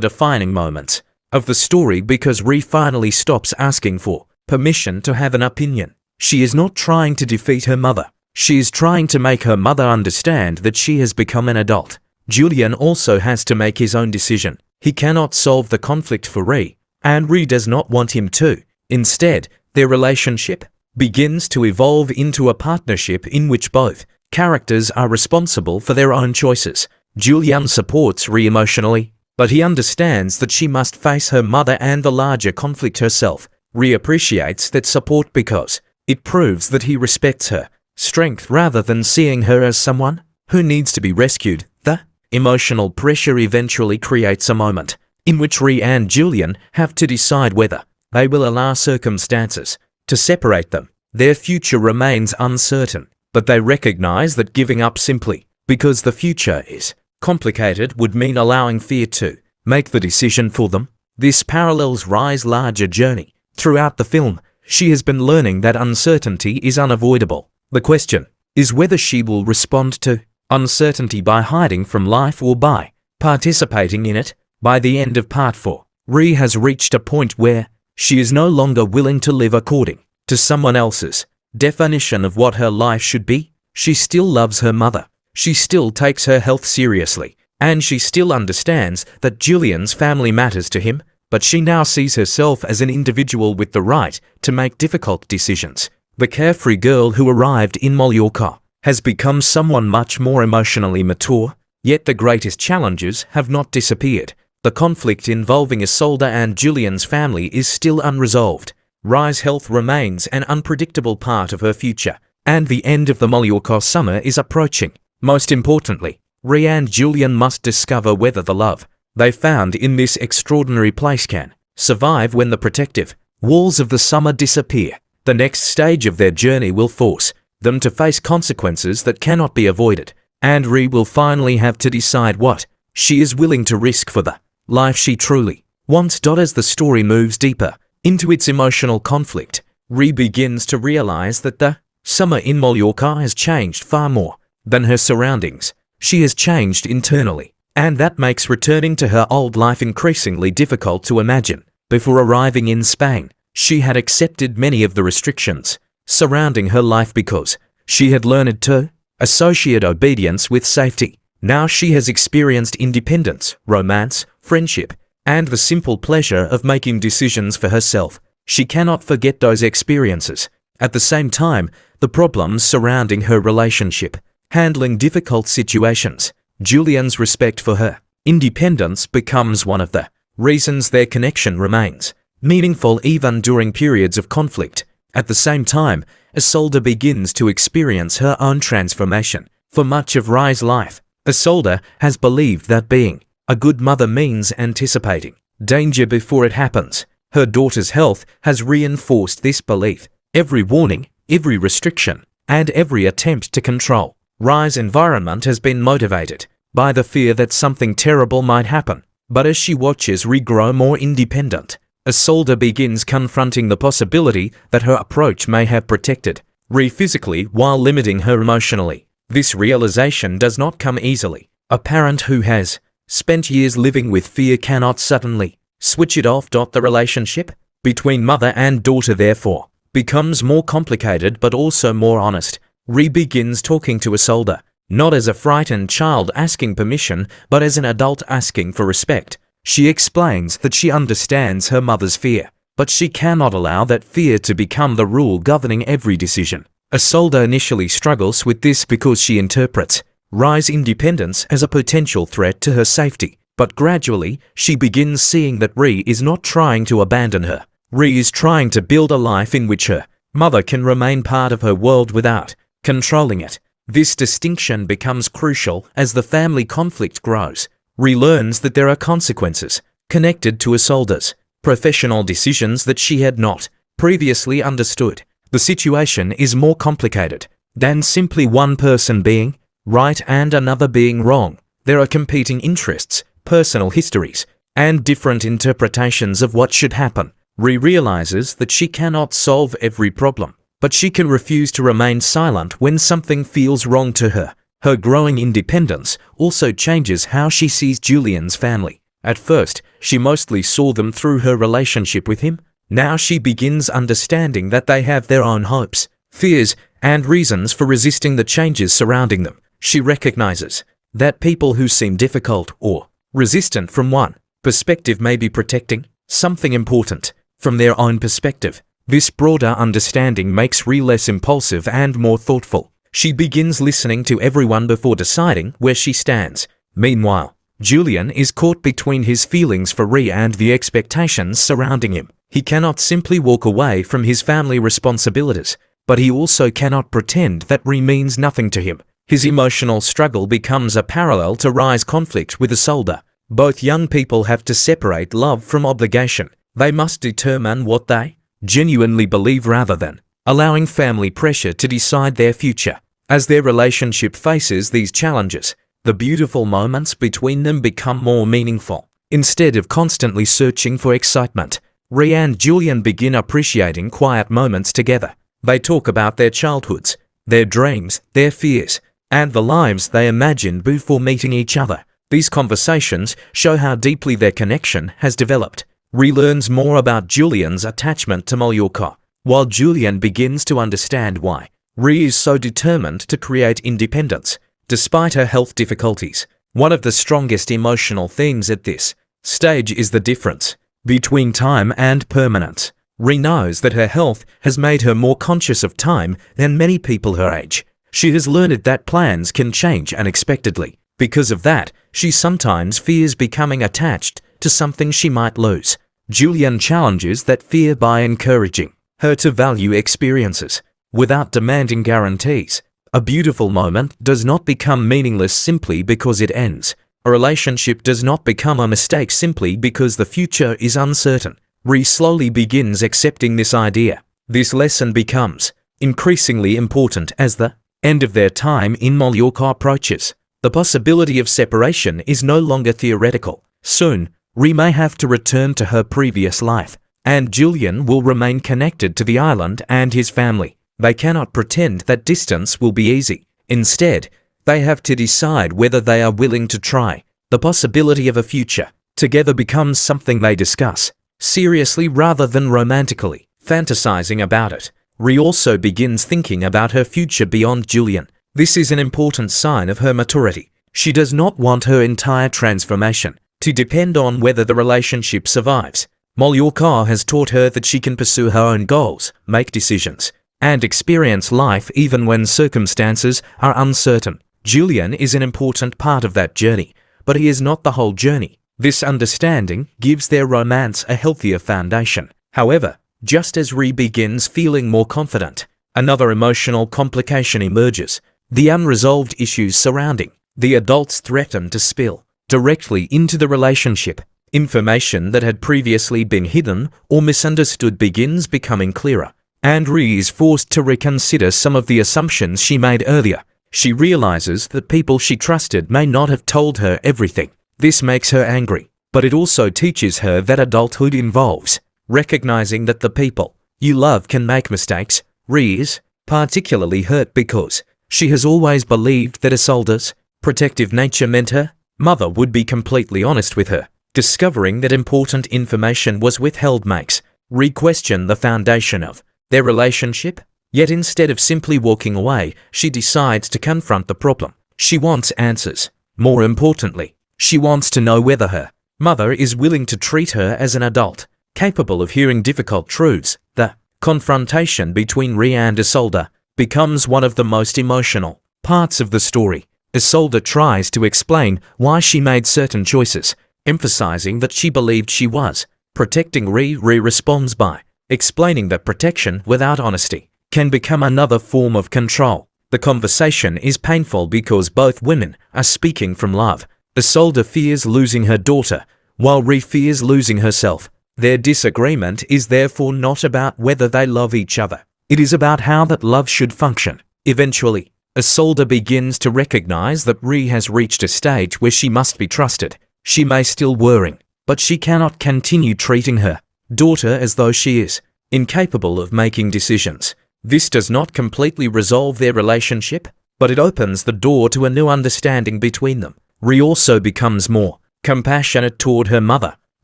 defining moments of the story because Rhi finally stops asking for permission to have an opinion. She is not trying to defeat her mother. She is trying to make her mother understand that she has become an adult. Julien also has to make his own decision. He cannot solve the conflict for Rhi, and Rhi does not want him to. Instead, their relationship begins to evolve into a partnership in which both characters are responsible for their own choices. Julien supports Rhi emotionally, but he understands that she must face her mother and the larger conflict herself. Rhi appreciates that support because it proves that he respects her strength rather than seeing her as someone who needs to be rescued. The emotional pressure eventually creates a moment in which Rhi and Julien have to decide whether they will allow circumstances to separate them. Their future remains uncertain, but they recognize that giving up simply because the future is complicated would mean allowing fear to make the decision for them. This parallels Rhi's larger journey. Throughout the film, she has been learning that uncertainty is unavoidable. The question is whether she will respond to uncertainty by hiding from life or by participating in it. By the end of part 4, Rhi has reached a point where she is no longer willing to live according to someone else's definition of what her life should be. She still loves her mother, she still takes her health seriously, and she still understands that Julien's family matters to him, but she now sees herself as an individual with the right to make difficult decisions. The carefree girl who arrived in Mallorca has become someone much more emotionally mature, yet the greatest challenges have not disappeared. The conflict involving Isolde and Julien's family is still unresolved. Rhi's health remains an unpredictable part of her future, and the end of the Mallorca summer is approaching. Most importantly, Rhi and Julien must discover whether the love they found in this extraordinary place can survive when the protective walls of the summer disappear. The next stage of their journey will force them to face consequences that cannot be avoided, and Rhi will finally have to decide what she is willing to risk for the life she truly wants. As the story moves deeper into its emotional conflict, Rhi begins to realize that the summer in Mallorca has changed far more than her surroundings. She has changed internally, and that makes returning to her old life increasingly difficult to imagine. Before arriving in Spain, she had accepted many of the restrictions surrounding her life because she had learned to associate obedience with safety. Now she has experienced independence, romance, friendship, and the simple pleasure of making decisions for herself. She cannot forget those experiences. At the same time, the problems surrounding her relationship, handling difficult situations, Julien's respect for her independence becomes one of the reasons their connection remains meaningful even during periods of conflict. At the same time, Isolde begins to experience her own transformation. For much of Rhi's life, Isolde has believed that being a good mother means anticipating danger before it happens. Her daughter's health has reinforced this belief. Every warning, every restriction, and every attempt to control Rhi's environment has been motivated by the fear that something terrible might happen. But as she watches Rhi grow more independent, Isolde begins confronting the possibility that her approach may have protected Rhi physically while limiting her emotionally. This realization does not come easily. A parent who has spent years living with fear cannot suddenly switch it off. The relationship between mother and daughter therefore becomes more complicated but also more honest. Rhi begins talking to Isolde, not as a frightened child asking permission, but as an adult asking for respect. She explains that she understands her mother's fear, but she cannot allow that fear to become the rule governing every decision. Isolde initially struggles with this because she interprets Rhi's independence as a potential threat to her safety, but gradually she begins seeing that Rhi is not trying to abandon her. Rhi is trying to build a life in which her mother can remain part of her world without controlling it. This distinction becomes crucial as the family conflict grows. Rhi learns that there are consequences connected to Isolde's professional decisions that she had not previously understood. The situation is more complicated than simply one person being right and another being wrong. There are competing interests, personal histories, and different interpretations of what should happen. Ree realizes that she cannot solve every problem, but she can refuse to remain silent when something feels wrong to her. Her growing independence also changes how she sees Julian's family. At first, she mostly saw them through her relationship with him. Now she begins understanding that they have their own hopes, fears, and reasons for resisting the changes surrounding them. She recognizes that people who seem difficult or resistant from one perspective may be protecting something important from their own perspective. This broader understanding makes Ree less impulsive and more thoughtful. She begins listening to everyone before deciding where she stands. Meanwhile, Julian is caught between his feelings for Ree and the expectations surrounding him. He cannot simply walk away from his family responsibilities, but he also cannot pretend that Ree means nothing to him. His emotional struggle becomes a parallel to Ree's conflict with Isolde. Both young people have to separate love from obligation. They must determine what they genuinely believe rather than allowing family pressure to decide their future. As their relationship faces these challenges, the beautiful moments between them become more meaningful. Instead of constantly searching for excitement, Ree and Julian begin appreciating quiet moments together. They talk about their childhoods, their dreams, their fears, and the lives they imagined before meeting each other. These conversations show how deeply their connection has developed. Ree learns more about Julian's attachment to Mallorca, while Julian begins to understand why Ree is so determined to create independence, despite her health difficulties. One of the strongest emotional themes at this stage is the difference between time and permanence. Ree knows that her health has made her more conscious of time than many people her age. She has learned that plans can change unexpectedly. Because of that, she sometimes fears becoming attached to something she might lose. Julian challenges that fear by encouraging her to value experiences without demanding guarantees. A beautiful moment does not become meaningless simply because it ends. A relationship does not become a mistake simply because the future is uncertain. Ree slowly begins accepting this idea. This lesson becomes increasingly important as the end of their time in Mallorca approaches. The possibility of separation is no longer theoretical. Soon, Ree may have to return to her previous life, and Julian will remain connected to the island and his family. They cannot pretend that distance will be easy. Instead, they have to decide whether they are willing to try. The possibility of a future together becomes something they discuss seriously rather than romantically fantasizing about it. Ree also begins thinking about her future beyond Julian. This is an important sign of her maturity. She does not want her entire transformation to depend on whether the relationship survives. Mallorca has taught her that she can pursue her own goals, make decisions, and experience life even when circumstances are uncertain. Julian is an important part of that journey, but he is not the whole journey. This understanding gives their romance a healthier foundation. However, just as Ree begins feeling more confident, another emotional complication emerges. The unresolved issues surrounding the adults threaten to spill directly into the relationship. Information that had previously been hidden or misunderstood begins becoming clearer, and Ree is forced to reconsider some of the assumptions she made earlier. She realizes that people she trusted may not have told her everything. This makes her angry, but it also teaches her that adulthood involves recognizing that the people you love can make mistakes. Ree is particularly hurt because she has always believed that Isolde's protective nature meant her mother would be completely honest with her. Discovering that important information was withheld makes Ree question the foundation of their relationship. Yet instead of simply walking away, she decides to confront the problem. She wants answers. More importantly, she wants to know whether her mother is willing to treat her as an adult, capable of hearing difficult truths. The confrontation between Ree and Isolde becomes one of the most emotional parts of the story. Isolde tries to explain why she made certain choices, emphasizing that she believed she was protecting Ree. Ree responds by explaining that protection without honesty can become another form of control. The conversation is painful because both women are speaking from love. Isolde fears losing her daughter, while Ree fears losing herself. Their disagreement is therefore not about whether they love each other. It is about how that love should function. Eventually, Isolde begins to recognize that Ree has reached a stage where she must be trusted. She may still worry, but she cannot continue treating her daughter as though she is incapable of making decisions. This does not completely resolve their relationship, but it opens the door to a new understanding between them. Ree also becomes more compassionate toward her mother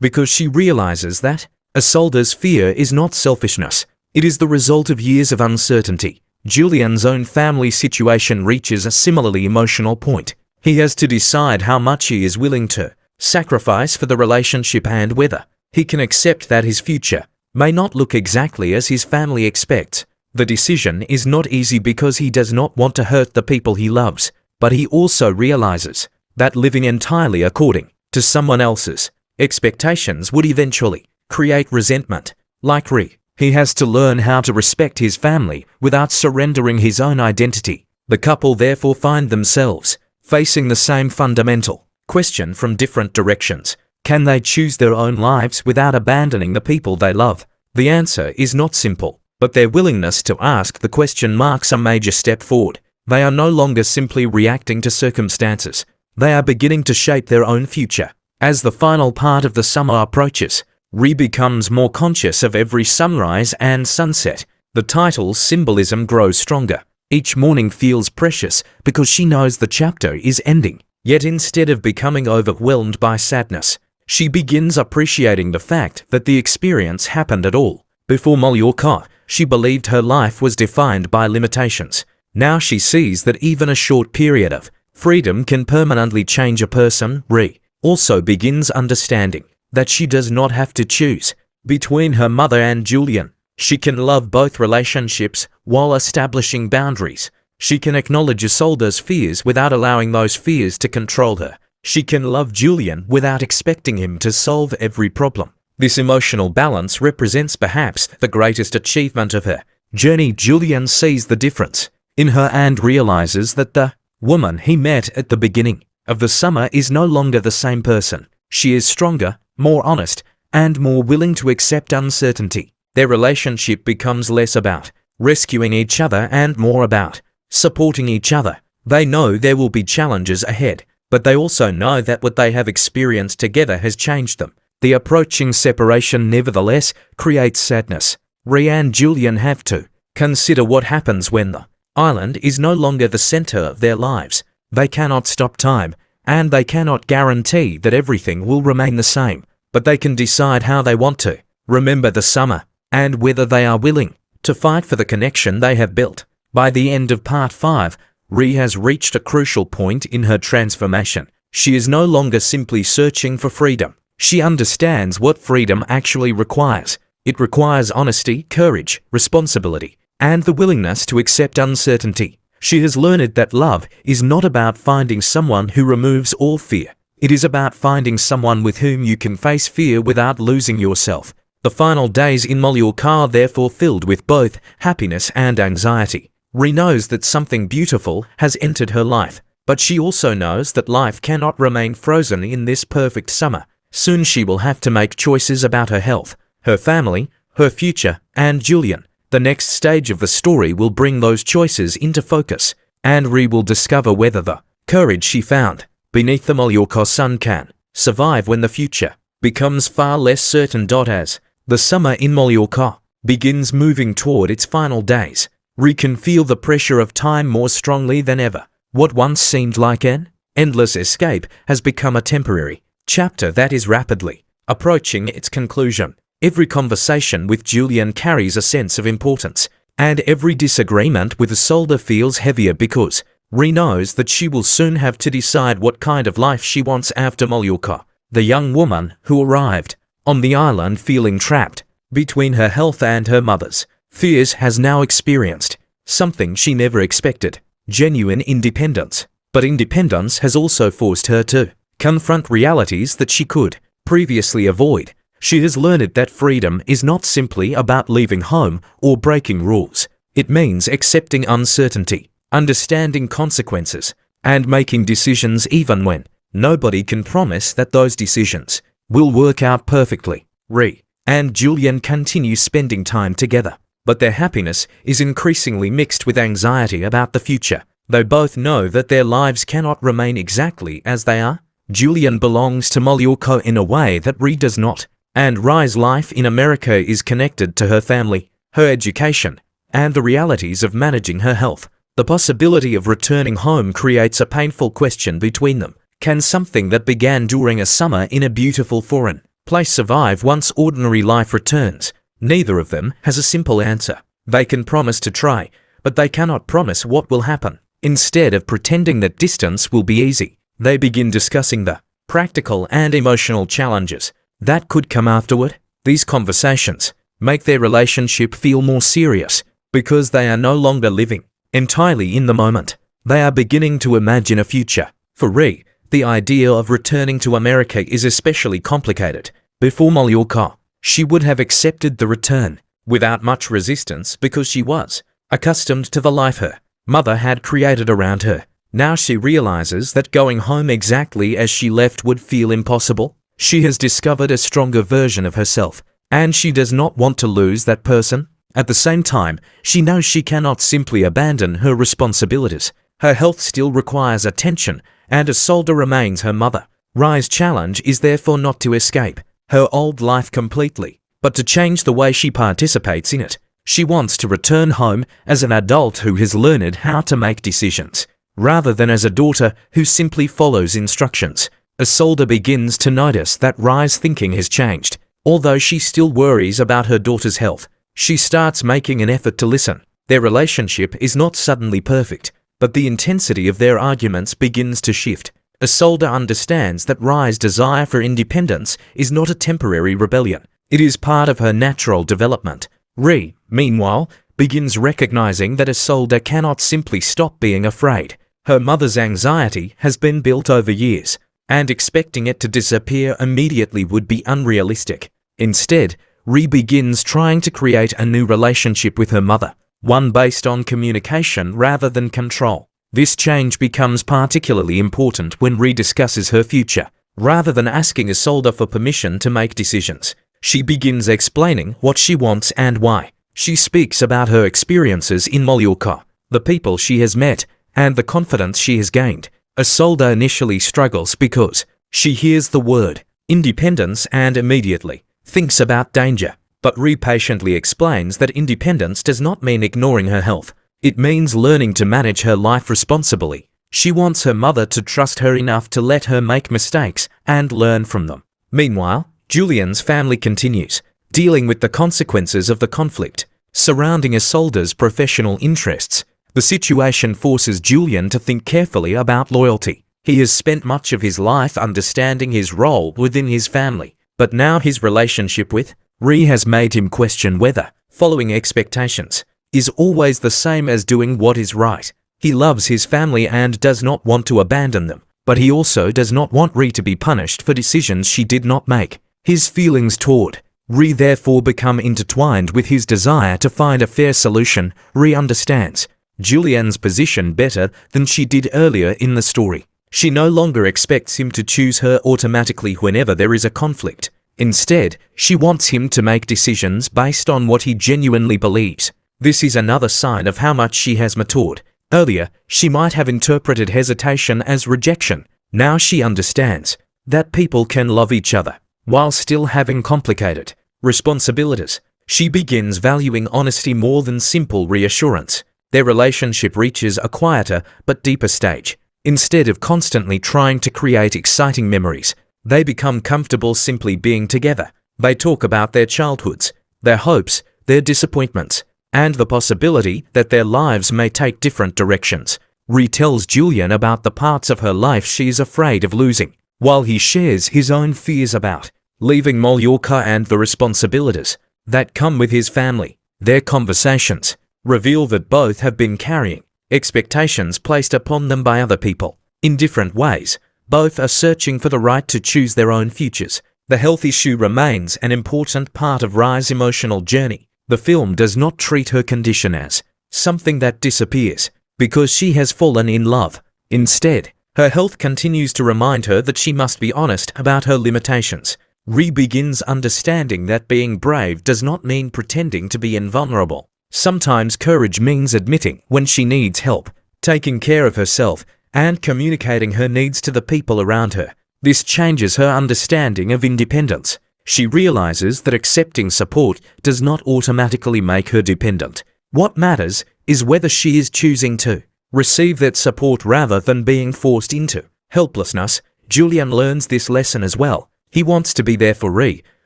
because she realizes that Isolde's fear is not selfishness. It is the result of years of uncertainty. Julian's own family situation reaches a similarly emotional point. He has to decide how much he is willing to sacrifice for the relationship and whether he can accept that his future may not look exactly as his family expects. The decision is not easy because he does not want to hurt the people he loves, but he also realizes that living entirely according to someone else's expectations would eventually create resentment. Like Ree, he has to learn how to respect his family without surrendering his own identity. The couple therefore find themselves facing the same fundamental question from different directions. Can they choose their own lives without abandoning the people they love? The answer is not simple, but their willingness to ask the question marks a major step forward. They are no longer simply reacting to circumstances. They are beginning to shape their own future. As the final part of the summer approaches, Ree becomes more conscious of every sunrise and sunset. The title's symbolism grows stronger. Each morning feels precious because she knows the chapter is ending. Yet instead of becoming overwhelmed by sadness, she begins appreciating the fact that the experience happened at all. Before Mallorca, she believed her life was defined by limitations. Now she sees that even a short period of freedom can permanently change a person. Ree also begins understanding that she does not have to choose between her mother and Julian. She can love both relationships while establishing boundaries. She can acknowledge Isolde's fears without allowing those fears to control her. She can love Julian without expecting him to solve every problem. This emotional balance represents perhaps the greatest achievement of her journey. Julian sees the difference in her and realizes that the woman he met at the beginning of the summer is no longer the same person. She is stronger, more honest, and more willing to accept uncertainty. Their relationship becomes less about rescuing each other and more about supporting each other. They know there will be challenges ahead, but they also know that what they have experienced together has changed them. The approaching separation nevertheless creates sadness. Ree and Julian have to consider what happens when the island is no longer the center of their lives. They cannot stop time, and they cannot guarantee that everything will remain the same, but they can decide how they want to remember the summer and whether they are willing to fight for the connection they have built. By the end of part 5, Ree has reached a crucial point in her transformation. She is no longer simply searching for freedom. She understands what freedom actually requires. It requires honesty, courage, responsibility, and the willingness to accept uncertainty. She has learned that love is not about finding someone who removes all fear. It is about finding someone with whom you can face fear without losing yourself. The final days in Mallorca are therefore filled with both happiness and anxiety. Ree knows that something beautiful has entered her life, but she also knows that life cannot remain frozen in this perfect summer. Soon she will have to make choices about her health, her family, her future, and Julian. The next stage of the story will bring those choices into focus, and Ree will discover whether the courage she found beneath the Mallorca sun can survive when the future becomes far less certain. As the summer in Mallorca begins moving toward its final days, Ree can feel the pressure of time more strongly than ever. What once seemed like an endless escape has become a temporary chapter that is rapidly approaching its conclusion. Every conversation with Julian carries a sense of importance, and every disagreement with Isolde feels heavier because Ree knows that she will soon have to decide what kind of life she wants after Mallorca. The young woman who arrived on the island feeling trapped between her health and her mother's fears has now experienced something she never expected: genuine independence. But independence has also forced her to confront realities that she could previously avoid. She has learned that freedom is not simply about leaving home or breaking rules. It means accepting uncertainty, understanding consequences, and making decisions even when nobody can promise that those decisions will work out perfectly. Ree and Julian continue spending time together, but their happiness is increasingly mixed with anxiety about the future. They both know that their lives cannot remain exactly as they are. Julian belongs to Mallorca in a way that Ree does not, and Rye's life in America is connected to her family, her education, and the realities of managing her health. The possibility of returning home creates a painful question between them. Can something that began during a summer in a beautiful foreign place survive once ordinary life returns? Neither of them has a simple answer. They can promise to try, but they cannot promise what will happen. Instead of pretending that distance will be easy, they begin discussing the practical and emotional challenges that could come afterward. These conversations make their relationship feel more serious because they are no longer living entirely in the moment. They are beginning to imagine a future. For Ree, the idea of returning to America is especially complicated. Before Mallorca, she would have accepted the return without much resistance because she was accustomed to the life her mother had created around her. Now she realizes that going home exactly as she left would feel impossible. She has discovered a stronger version of herself, and she does not want to lose that person. At the same time, she knows she cannot simply abandon her responsibilities. Her health still requires attention, and Isolde remains her mother. Rye's challenge is therefore not to escape her old life completely, but to change the way she participates in it. She wants to return home as an adult who has learned how to make decisions, rather than as a daughter who simply follows instructions. Isolde begins to notice that Rye's thinking has changed. Although she still worries about her daughter's health, she starts making an effort to listen. Their relationship is not suddenly perfect, but the intensity of their arguments begins to shift. Isolde understands that Rye's desire for independence is not a temporary rebellion. It is part of her natural development. Ree, meanwhile, begins recognizing that Isolde cannot simply stop being afraid. Her mother's anxiety has been built over years, and expecting it to disappear immediately would be unrealistic. Instead, Ree begins trying to create a new relationship with her mother, one based on communication rather than control. This change becomes particularly important when Ree discusses her future. Rather than asking Isolde for permission to make decisions, she begins explaining what she wants and why. She speaks about her experiences in Mallorca, the people she has met, and the confidence she has gained. Isolde initially struggles because she hears the word independence and immediately thinks about danger. But Ree patiently explains that independence does not mean ignoring her health. It means learning to manage her life responsibly. She wants her mother to trust her enough to let her make mistakes and learn from them. Meanwhile, Julian's family continues, dealing with the consequences of the conflict surrounding Isolde's professional interests. The situation forces Julian to think carefully about loyalty. He has spent much of his life understanding his role within his family, but now his relationship with Ree has made him question whether following expectations is always the same as doing what is right. He loves his family and does not want to abandon them, but he also does not want Ree to be punished for decisions she did not make. His feelings toward Ree therefore become intertwined with his desire to find a fair solution. Ree understands Julian's position better than she did earlier in the story. She no longer expects him to choose her automatically whenever there is a conflict. Instead, she wants him to make decisions based on what he genuinely believes. This is another sign of how much she has matured. Earlier, she might have interpreted hesitation as rejection. Now she understands that people can love each other while still having complicated responsibilities. She begins valuing honesty more than simple reassurance. Their relationship reaches a quieter but deeper stage. Instead of constantly trying to create exciting memories, they become comfortable simply being together. They talk about their childhoods, their hopes, their disappointments, and the possibility that their lives may take different directions. Ree tells Julian about the parts of her life she is afraid of losing, while he shares his own fears about leaving Mallorca and the responsibilities that come with his family. Their conversations reveal that both have been carrying expectations placed upon them by other people. In different ways, both are searching for the right to choose their own futures. The health issue remains an important part of Rye's emotional journey. The film does not treat her condition as something that disappears because she has fallen in love. Instead, her health continues to remind her that she must be honest about her limitations. Ree begins understanding that being brave does not mean pretending to be invulnerable. Sometimes courage means admitting when she needs help taking care of herself, and communicating her needs to the people around her. This changes her understanding of independence. She realizes that accepting support does not automatically make her dependent. What matters is whether she is choosing to receive that support rather than being forced into helplessness. Julian learns this lesson as well. He wants to be there for Ree,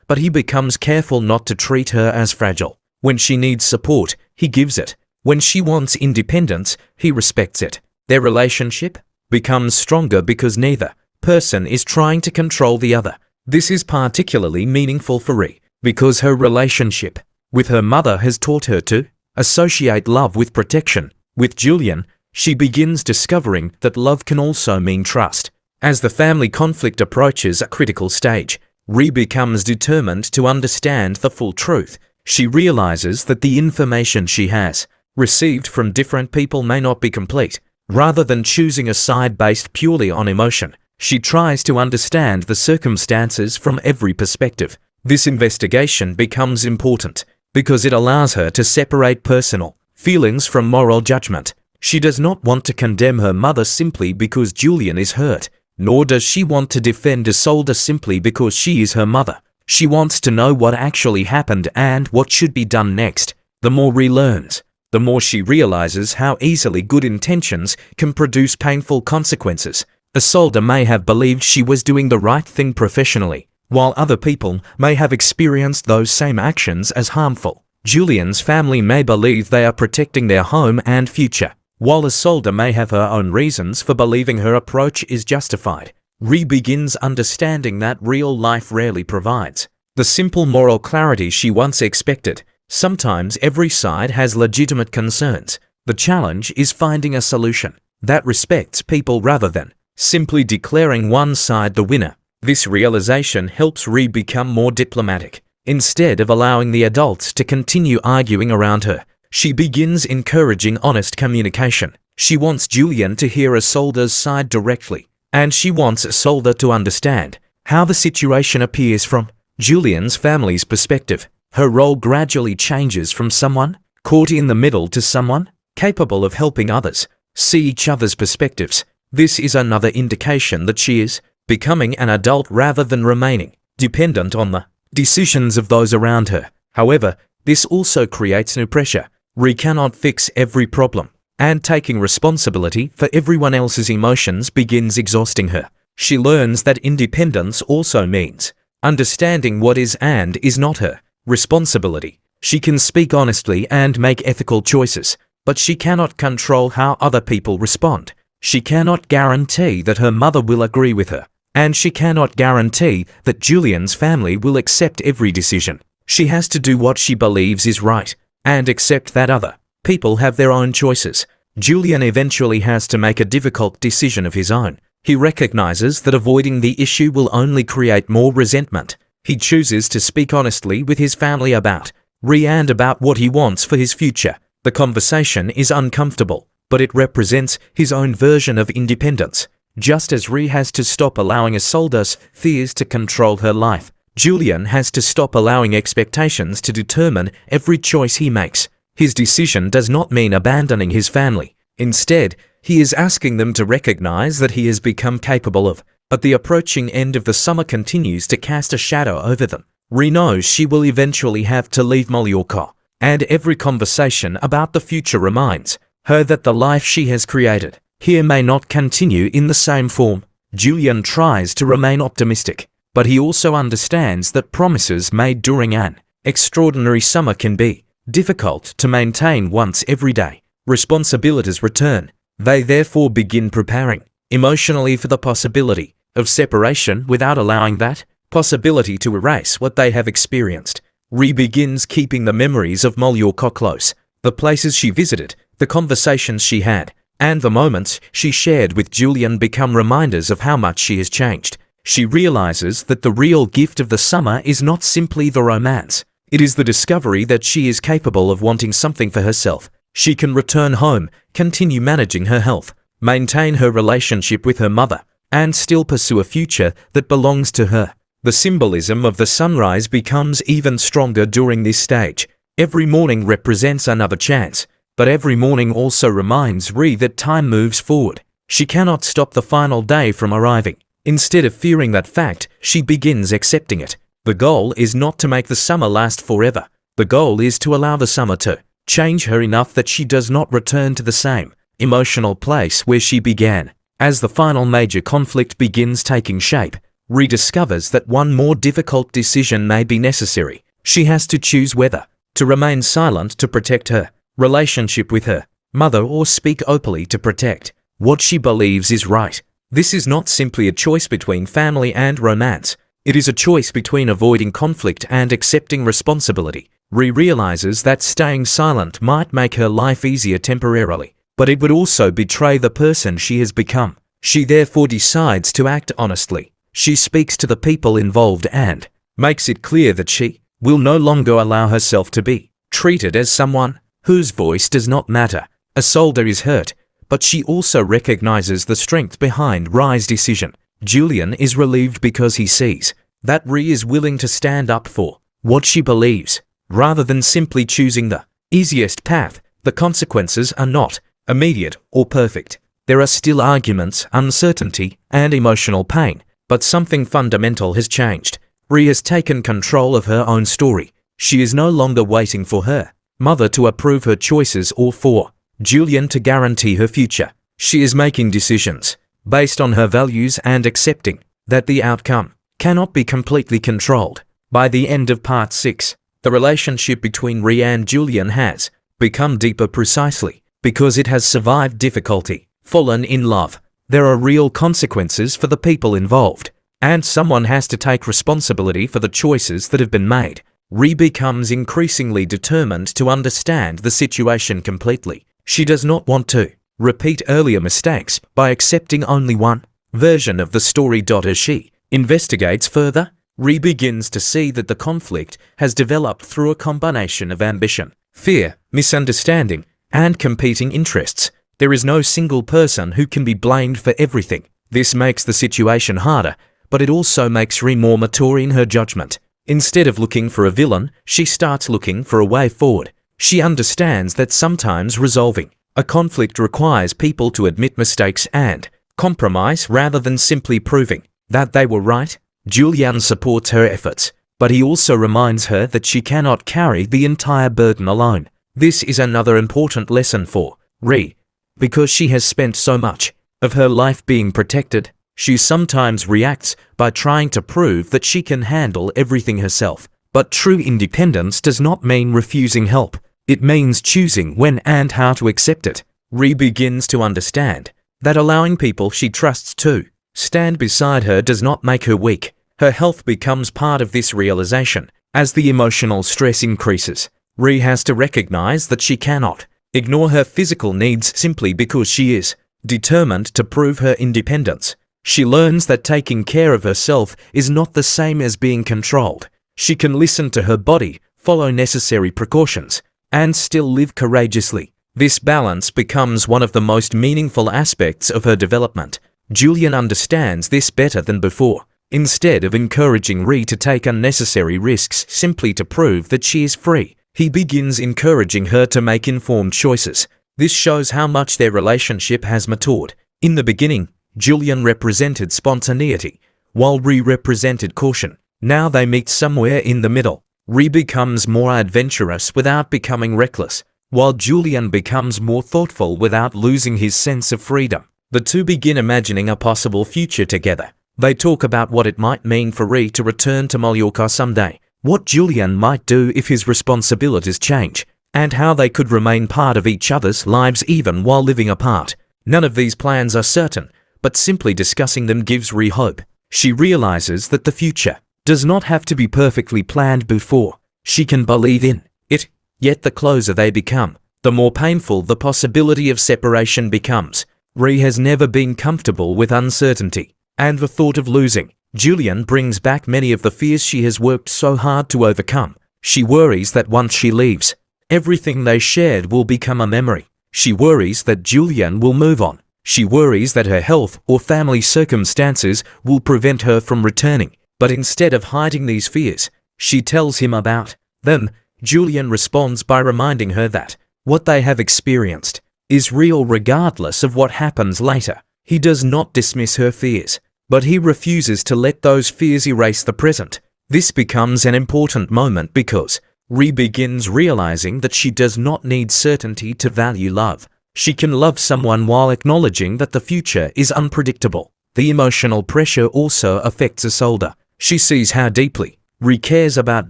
but he becomes careful not to treat her as fragile. When she needs support, he gives it. When she wants independence, he respects it. Their relationship becomes stronger because neither person is trying to control the other. This is particularly meaningful for Ree because her relationship with her mother has taught her to associate love with protection. With Julian, she begins discovering that love can also mean trust. As the family conflict approaches a critical stage, Ree becomes determined to understand the full truth. She realizes that the information she has received from different people may not be complete. Rather than choosing a side based purely on emotion, she tries to understand the circumstances from every perspective. This investigation becomes important because it allows her to separate personal feelings from moral judgment. She does not want to condemn her mother simply because Julian is hurt, nor does she want to defend Isolde simply because she is her mother. She wants to know what actually happened and what should be done next. The more Ree learns, the more she realizes how easily good intentions can produce painful consequences. Isolde may have believed she was doing the right thing professionally, while other people may have experienced those same actions as harmful. Julian's family may believe they are protecting their home and future, while Isolde may have her own reasons for believing her approach is justified. Ree begins understanding that real life rarely provides the simple moral clarity she once expected. Sometimes every side has legitimate concerns. The challenge is finding a solution that respects people rather than simply declaring one side the winner. This realization helps Ree become more diplomatic. Instead of allowing the adults to continue arguing around her, she begins encouraging honest communication. She wants Julian to hear Isolde's side directly, and she wants Isolde to understand how the situation appears from Julian's family's perspective. Her role gradually changes from someone caught in the middle to someone capable of helping others see each other's perspectives. This is another indication that she is becoming an adult rather than remaining dependent on the decisions of those around her. However, this also creates new pressure. Ree cannot fix every problem, and taking responsibility for everyone else's emotions begins exhausting her. She learns that independence also means understanding what is and is not her responsibility. She can speak honestly and make ethical choices, but she cannot control how other people respond. She cannot guarantee that her mother will agree with her, and she cannot guarantee that Julian's family will accept every decision. She has to do what she believes is right, and accept that other people have their own choices. Julian eventually has to make a difficult decision of his own. He recognizes that avoiding the issue will only create more resentment. He chooses to speak honestly with his family about Ree and about what he wants for his future. The conversation is uncomfortable, but it represents his own version of independence. Just as Ree has to stop allowing Isolde's fears to control her life, Julian has to stop allowing expectations to determine every choice he makes. His decision does not mean abandoning his family. Instead, he is asking them to recognize that he has become capable of. But the approaching end of the summer continues to cast a shadow over them. Ree knows she will eventually have to leave Mallorca, and every conversation about the future reminds her that the life she has created here may not continue in the same form. Julian tries to remain optimistic, but he also understands that promises made during an extraordinary summer can be difficult to maintain once every day responsibilities return. They therefore begin preparing emotionally for the possibility of separation without allowing that possibility to erase what they have experienced. Ree begins keeping the memories of Mallorca close, the places she visited, the conversations she had, and the moments she shared with Julian become reminders of how much she has changed. She realizes that the real gift of the summer is not simply the romance. It is the discovery that she is capable of wanting something for herself. She can return home, continue managing her health, maintain her relationship with her mother, and still pursue a future that belongs to her. The symbolism of the sunrise becomes even stronger during this stage. Every morning represents another chance But every morning also reminds Ree that time moves forward. She cannot stop the final day from arriving. Instead of fearing that fact, she begins accepting it. The goal is not to make the summer last forever. The goal is to allow the summer to change her enough that she does not return to the same emotional place where she began. As the final major conflict begins taking shape, Ree discovers that one more difficult decision may be necessary. She has to choose whether to remain silent to protect her relationship with her mother or speak openly to protect what she believes is right. This is not simply a choice between family and romance. It is a choice between avoiding conflict and accepting responsibility. Ree realizes that staying silent might make her life easier temporarily, but it would also betray the person she has become. She therefore decides to act honestly. She speaks to the people involved and makes it clear that she will no longer allow herself to be treated as someone whose voice does not matter. Isolde is hurt, but she also recognizes the strength behind Ree's decision. Julian is relieved because he sees that Ree is willing to stand up for what she believes, rather than simply choosing the easiest path. The consequences are not immediate or perfect. There are still arguments, uncertainty, and emotional pain, but something fundamental has changed. Ree has taken control of her own story. She is no longer waiting for her mother to approve her choices or for Julian to guarantee her future. She is making decisions based on her values and accepting that the outcome cannot be completely controlled. By the end of part 6, the relationship between Ree and Julian has become deeper precisely because it has survived difficulty, fallen in love. There are real consequences for the people involved, and someone has to take responsibility for the choices that have been made. Ree becomes increasingly determined to understand the situation completely. She does not want to repeat earlier mistakes by accepting only one version of the story. As she investigates further, Ree begins to see that the conflict has developed through a combination of ambition, fear, misunderstanding, and competing interests. There is no single person who can be blamed for everything. This makes the situation harder, but it also makes Ree more mature in her judgment. Instead of looking for a villain, she starts looking for a way forward. She understands that sometimes resolving a conflict requires people to admit mistakes and compromise rather than simply proving that they were right. Julian supports her efforts, but he also reminds her that she cannot carry the entire burden alone. This is another important lesson for Ree. Because she has spent so much of her life being protected, she sometimes reacts by trying to prove that she can handle everything herself. But true independence does not mean refusing help. It means choosing when and how to accept it. Ree begins to understand that allowing people she trusts to stand beside her does not make her weak. Her health becomes part of this realization. As the emotional stress increases, Ree has to recognize that she cannot ignore her physical needs simply because she is determined to prove her independence. She learns that taking care of herself is not the same as being controlled. She can listen to her body, follow necessary precautions, and still live courageously. This balance becomes one of the most meaningful aspects of her development. Julian understands this better than before. Instead of encouraging Ree to take unnecessary risks simply to prove that she is free, he begins encouraging her to make informed choices. This shows how much their relationship has matured. In the beginning, Julian represented spontaneity, while Ree represented caution. Now they meet somewhere in the middle. Ree becomes more adventurous without becoming reckless, while Julian becomes more thoughtful without losing his sense of freedom. The two begin imagining a possible future together. They talk about what it might mean for Ree to return to Mallorca someday, what Julian might do if his responsibilities change, and how they could remain part of each other's lives even while living apart. None of these plans are certain, but simply discussing them gives Ree hope. She realizes that the future does not have to be perfectly planned before she can believe in it. Yet the closer they become, the more painful the possibility of separation becomes. Ree has never been comfortable with uncertainty, and the thought of losing Julian brings back many of the fears she has worked so hard to overcome. She worries that once she leaves, everything they shared will become a memory. She worries that Julian will move on. She worries that her health or family circumstances will prevent her from returning. But instead of hiding these fears, she tells him about them. Julian responds by reminding her that what they have experienced, is real regardless of what happens later. He does not dismiss her fears, but he refuses to let those fears erase the present. This becomes an important moment because Ree begins realizing that she does not need certainty to value love. She can love someone while acknowledging that the future is unpredictable. The emotional pressure also affects Isolde. She sees how deeply Ree cares about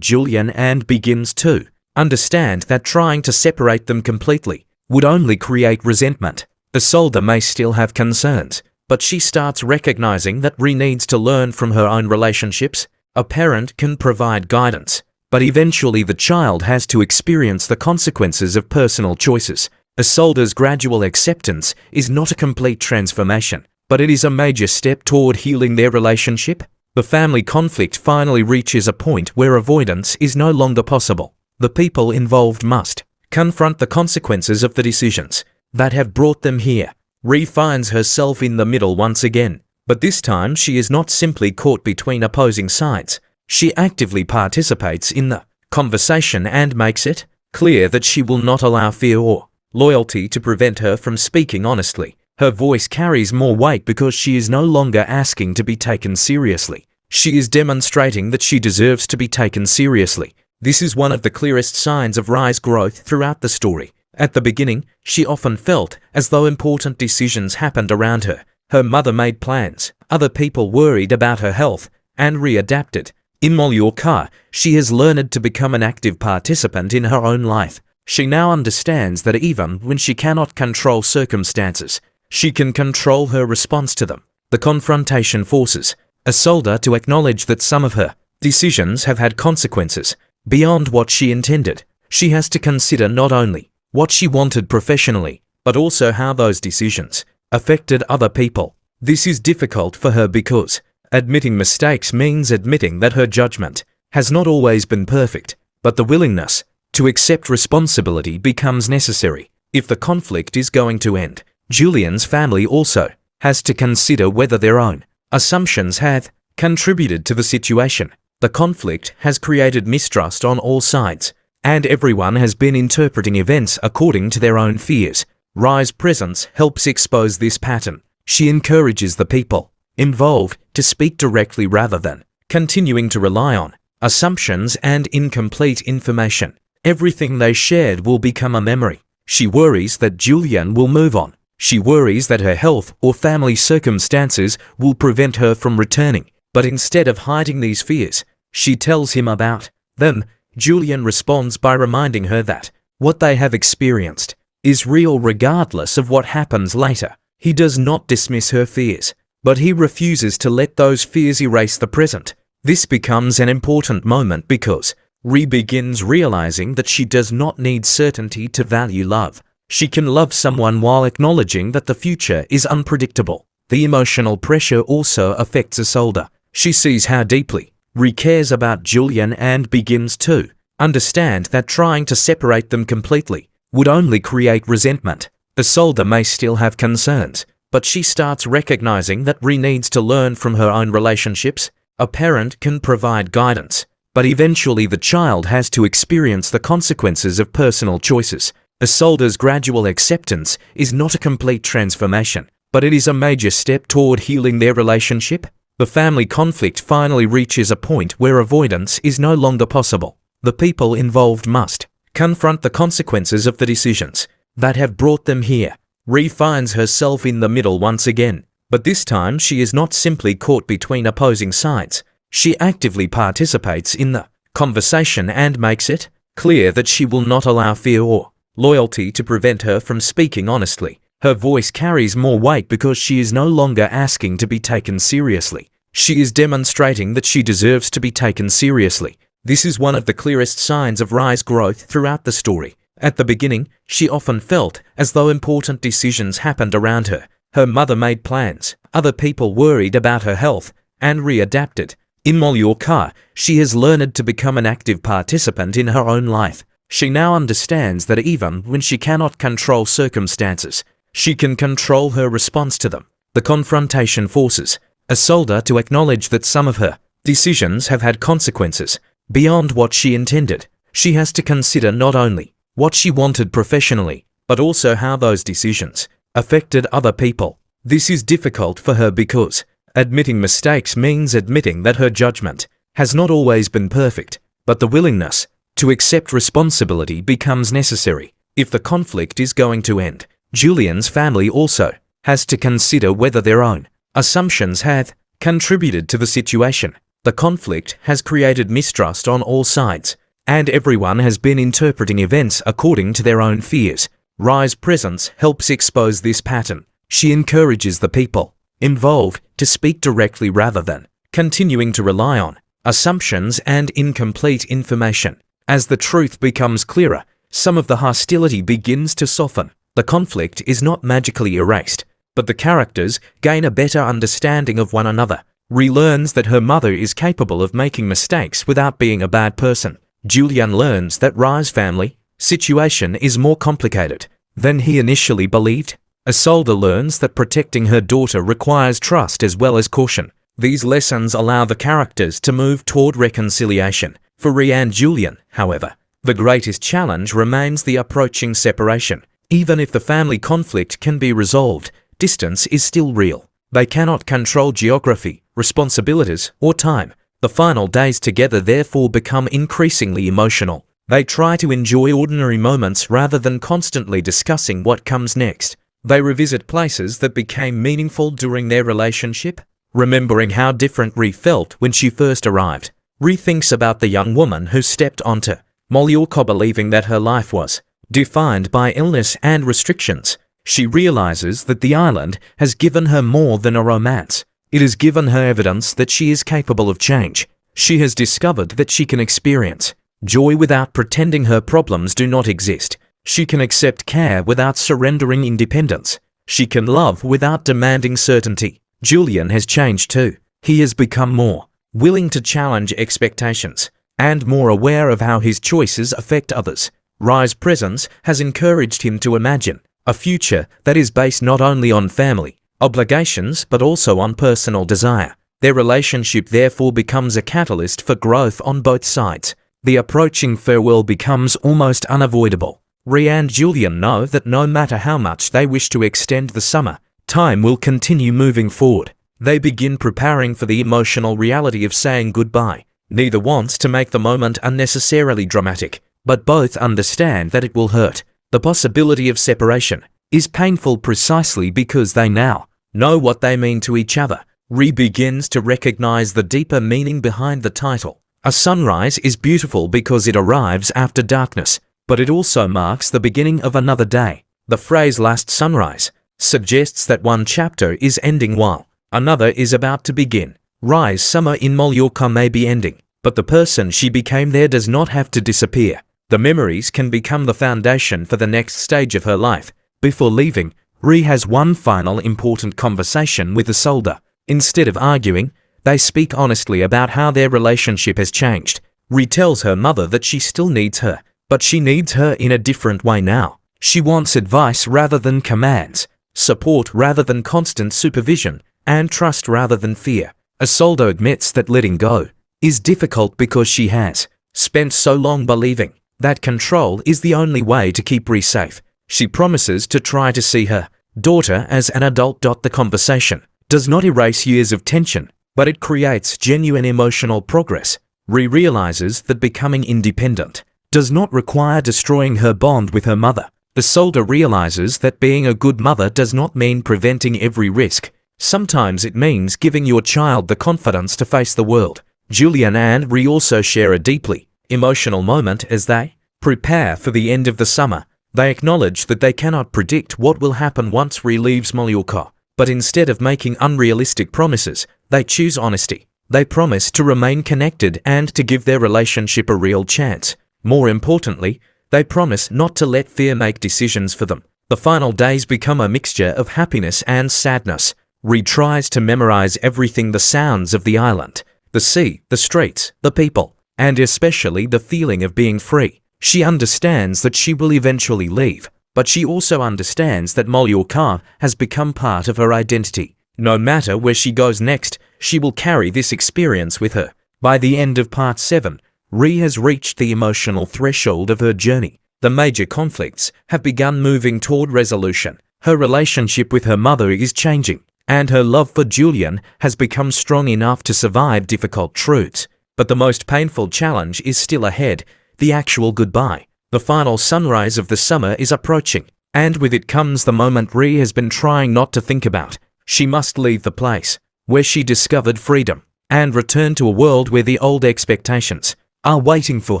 Julian and begins to understand that trying to separate them completely would only create resentment. Isolde may still have concerns, but she starts recognizing that Ree needs to learn from her own relationships. A parent can provide guidance, but eventually the child has to experience the consequences of personal choices. Isolde's gradual acceptance is not a complete transformation, but it is a major step toward healing their relationship. The family conflict finally reaches a point where avoidance is no longer possible. The people involved must confront the consequences of the decisions that have brought them here. Ree finds herself in the middle once again, but this time she is not simply caught between opposing sides. She actively participates in the conversation and makes it clear that she will not allow fear or loyalty to prevent her from speaking honestly. Her voice carries more weight because she is no longer asking to be taken seriously. She is demonstrating that she deserves to be taken seriously. This is one of the clearest signs of Ree's growth throughout the story. At the beginning, she often felt as though important decisions happened around her. Her mother made plans, other people worried about her health, and Ree adapted. In Mallorca, she has learned to become an active participant in her own life. She now understands that even when she cannot control circumstances, she can control her response to them. The confrontation forces Isolde to acknowledge that some of her decisions have had consequences beyond what she intended. She has to consider not only what she wanted professionally, but also how those decisions affected other people. This is difficult for her because admitting mistakes means admitting that her judgment has not always been perfect, but the willingness to accept responsibility becomes necessary. If the conflict is going to end, Julian's family also has to consider whether their own assumptions have contributed to the situation. The conflict has created mistrust on all sides, and everyone has been interpreting events according to their own fears. Ree's presence helps expose this pattern. She encourages the people involved to speak directly rather than continuing to rely on assumptions and incomplete information. Everything they shared will become a memory. She worries that Julian will move on. She worries that her health or family circumstances will prevent her from returning. But instead of hiding these fears, she tells him about them. Julian responds by reminding her that what they have experienced is real regardless of what happens later. He does not dismiss her fears, but he refuses to let those fears erase the present. This becomes an important moment because Ree begins realizing that she does not need certainty to value love. She can love someone while acknowledging that the future is unpredictable. The emotional pressure also affects Isolde. She sees how deeply Ree cares about Julian and begins to understand that trying to separate them completely would only create resentment. Isolde may still have concerns, but she starts recognizing that Ree needs to learn from her own relationships. A parent can provide guidance, but eventually the child has to experience the consequences of personal choices. Isolde's gradual acceptance is not a complete transformation, but it is a major step toward healing their relationship. The family conflict finally reaches a point where avoidance is no longer possible. The people involved must confront the consequences of the decisions that have brought them here. Ree finds herself in the middle once again, but this time she is not simply caught between opposing sides. She actively participates in the conversation and makes it clear that she will not allow fear or loyalty to prevent her from speaking honestly. Her voice carries more weight because she is no longer asking to be taken seriously. She is demonstrating that she deserves to be taken seriously. This is one of the clearest signs of Ree's growth throughout the story. At the beginning, she often felt as though important decisions happened around her. Her mother made plans, other people worried about her health, and Ree adapted. In Mallorca, she has learned to become an active participant in her own life. She now understands that even when she cannot control circumstances, she can control her response to them. The confrontation forces Isolde to acknowledge that some of her decisions have had consequences beyond what she intended. She has to consider not only what she wanted professionally, but also how those decisions affected other people. This is difficult for her because admitting mistakes means admitting that her judgment has not always been perfect, but the willingness to accept responsibility becomes necessary if the conflict is going to end. Julian's family also has to consider whether their own assumptions have contributed to the situation. The conflict has created mistrust on all sides, and everyone has been interpreting events according to their own fears. Rai's presence helps expose this pattern. She encourages the people involved to speak directly rather than continuing to rely on assumptions and incomplete information. As the truth becomes clearer, some of the hostility begins to soften. The conflict is not magically erased, but the characters gain a better understanding of one another. Rhi learns that her mother is capable of making mistakes without being a bad person. Julian learns that Rai's family situation is more complicated than he initially believed. Isolde learns that protecting her daughter requires trust as well as caution. These lessons allow the characters to move toward reconciliation. For Rhi and Julian, however, the greatest challenge remains the approaching separation. Even if the family conflict can be resolved, distance is still real. They cannot control geography, responsibilities, or time. The final days together therefore become increasingly emotional. They try to enjoy ordinary moments rather than constantly discussing what comes next. They revisit places that became meaningful during their relationship, remembering how different Rhi felt when she first arrived. Rhi thinks about the young woman who stepped onto Mallorca believing that her life was defined by illness and restrictions. She realizes that the island has given her more than a romance. It has given her evidence that she is capable of change. She has discovered that she can experience joy without pretending her problems do not exist. She can accept care without surrendering independence. She can love without demanding certainty. Julian has changed too. He has become more willing to challenge expectations and more aware of how his choices affect others. Rai's presence has encouraged him to imagine a future that is based not only on family obligations but also on personal desire. Their relationship therefore becomes a catalyst for growth on both sides. The approaching farewell becomes almost unavoidable. Rhi and Julian know that no matter how much they wish to extend the summer, time will continue moving forward. They begin preparing for the emotional reality of saying goodbye. Neither wants to make the moment unnecessarily dramatic, but both understand that it will hurt. The possibility of separation is painful precisely because they now know what they mean to each other. Rhi begins to recognize the deeper meaning behind the title. A sunrise is beautiful because it arrives after darkness, but it also marks the beginning of another day. The phrase last sunrise suggests that one chapter is ending while another is about to begin. Rai's summer in Mallorca may be ending, but the person she became there does not have to disappear. The memories can become the foundation for the next stage of her life. Before leaving, Rhi has one final important conversation with Isolde. Instead of arguing, they speak honestly about how their relationship has changed. Rhi tells her mother that she still needs her, but she needs her in a different way now. She wants advice rather than commands, support rather than constant supervision, and trust rather than fear. Isolde admits that letting go is difficult because she has spent so long believing that control is the only way to keep Rhi safe. She promises to try to see her daughter as an adult. The conversation does not erase years of tension, but it creates genuine emotional progress. Rhi realizes that becoming independent does not require destroying her bond with her mother. Isolde realizes that being a good mother does not mean preventing every risk. Sometimes it means giving your child the confidence to face the world. Julian and Rhi also share a deeply emotional moment as they prepare for the end of the summer. They acknowledge that they cannot predict what will happen once Rhi leaves Mallorca, but instead of making unrealistic promises, they choose honesty. They promise to remain connected and to give their relationship a real chance. More importantly, they promise not to let fear make decisions for them. The final days become a mixture of happiness and sadness. Rhi tries to memorize everything: the sounds of the island, the sea, the streets, the people, and especially the feeling of being free. She understands that she will eventually leave, but she also understands that Mallorca has become part of her identity. No matter where she goes next, she will carry this experience with her. By the end of part 7, Rhi has reached the emotional threshold of her journey. The major conflicts have begun moving toward resolution. Her relationship with her mother is changing, and her love for Julian has become strong enough to survive difficult truths. But the most painful challenge is still ahead, the actual goodbye. The final sunrise of the summer is approaching, and with it comes the moment Rhea has been trying not to think about. She must leave the place where she discovered freedom and return to a world where the old expectations are waiting for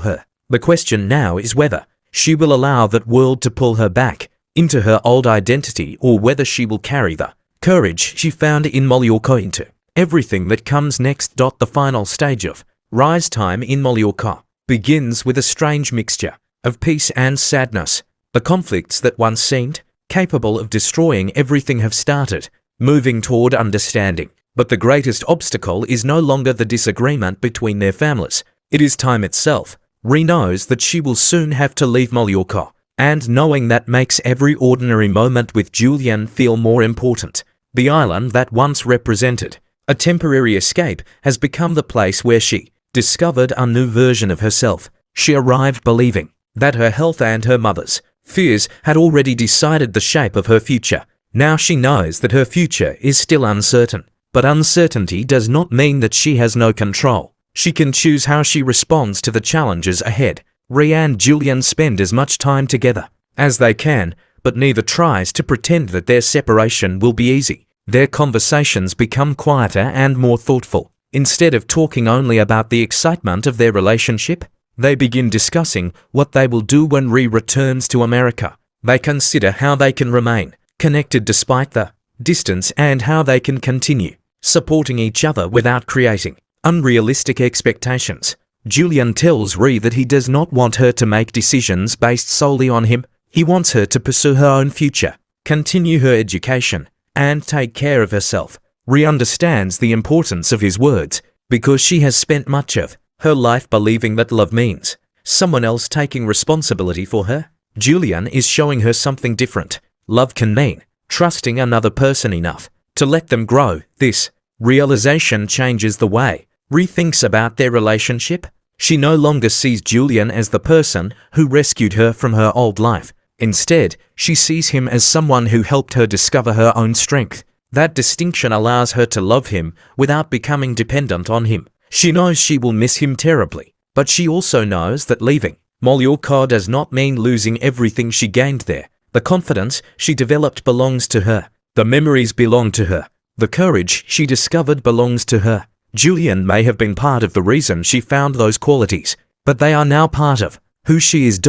her. The question now is whether she will allow that world to pull her back into her old identity, or whether she will carry the courage she found in Mallorca into everything that comes next. The final stage of Rise time in Mallorca begins with a strange mixture of peace and sadness. The conflicts that once seemed capable of destroying everything have started moving toward understanding. But the greatest obstacle is no longer the disagreement between their families. It is time itself. Rhea knows that she will soon have to leave Mallorca, and knowing that makes every ordinary moment with Julian feel more important. The island that once represented a temporary escape has become the place where she discovered a new version of herself. She arrived believing that her health and her mother's fears had already decided the shape of her future. Now she knows that her future is still uncertain, but uncertainty does not mean that she has no control. She can choose how she responds to the challenges ahead. Rhea and Julian spend as much time together as they can, but neither tries to pretend that their separation will be easy. Their conversations become quieter and more thoughtful. Instead of talking only about the excitement of their relationship, they begin discussing what they will do when Rhea returns to America. They consider how they can remain connected despite the distance, and how they can continue supporting each other without creating unrealistic expectations. Julian tells Rhea that he does not want her to make decisions based solely on him. He wants her to pursue her own future, continue her education, and take care of herself. Rhea understands the importance of his words because she has spent much of her life believing that love means someone else taking responsibility for her. Julian is showing her something different. Love can mean trusting another person enough to let them grow. This realization changes the way Rhea thinks about their relationship. She no longer sees Julian as the person who rescued her from her old life. Instead, she sees him as someone who helped her discover her own strength. That distinction allows her to love him without becoming dependent on him. She knows she will miss him terribly, but she also knows that leaving Mallorca does not mean losing everything she gained there. The confidence she developed belongs to her. The memories belong to her. The courage she discovered belongs to her. Julian may have been part of the reason she found those qualities, but they are now part of who she is.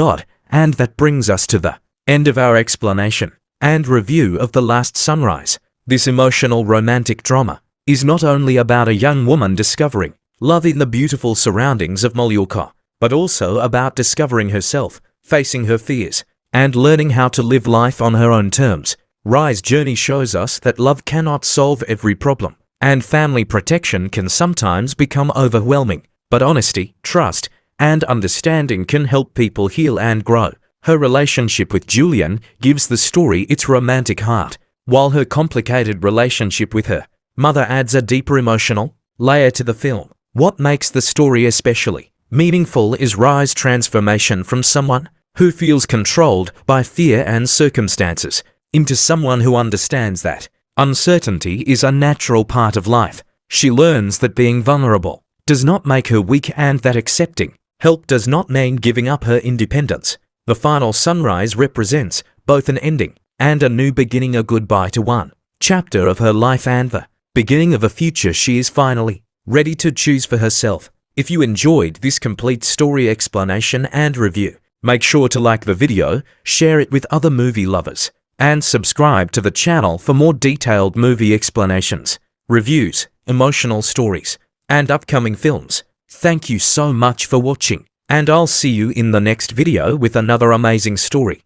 And that brings us to the end of our explanation and review of The Last Sunrise. This emotional romantic drama is not only about a young woman discovering love in the beautiful surroundings of Mallorca, but also about discovering herself, facing her fears, and learning how to live life on her own terms. Rhea's journey shows us that love cannot solve every problem, and family protection can sometimes become overwhelming, but honesty, trust, and understanding can help people heal and grow. Her relationship with Julian gives the story its romantic heart, while her complicated relationship with her mother adds a deeper emotional layer to the film. What makes the story especially meaningful is Rhea's transformation from someone who feels controlled by fear and circumstances into someone who understands that uncertainty is a natural part of life. She learns that being vulnerable does not make her weak, and that accepting help does not mean giving up her independence. The final sunrise represents both an ending and a new beginning, a goodbye to one chapter of her life and the beginning of a future she is finally ready to choose for herself. If you enjoyed this complete story explanation and review, make sure to like the video, share it with other movie lovers, and subscribe to the channel for more detailed movie explanations, reviews, emotional stories, and upcoming films. Thank you so much for watching, and I'll see you in the next video with another amazing story.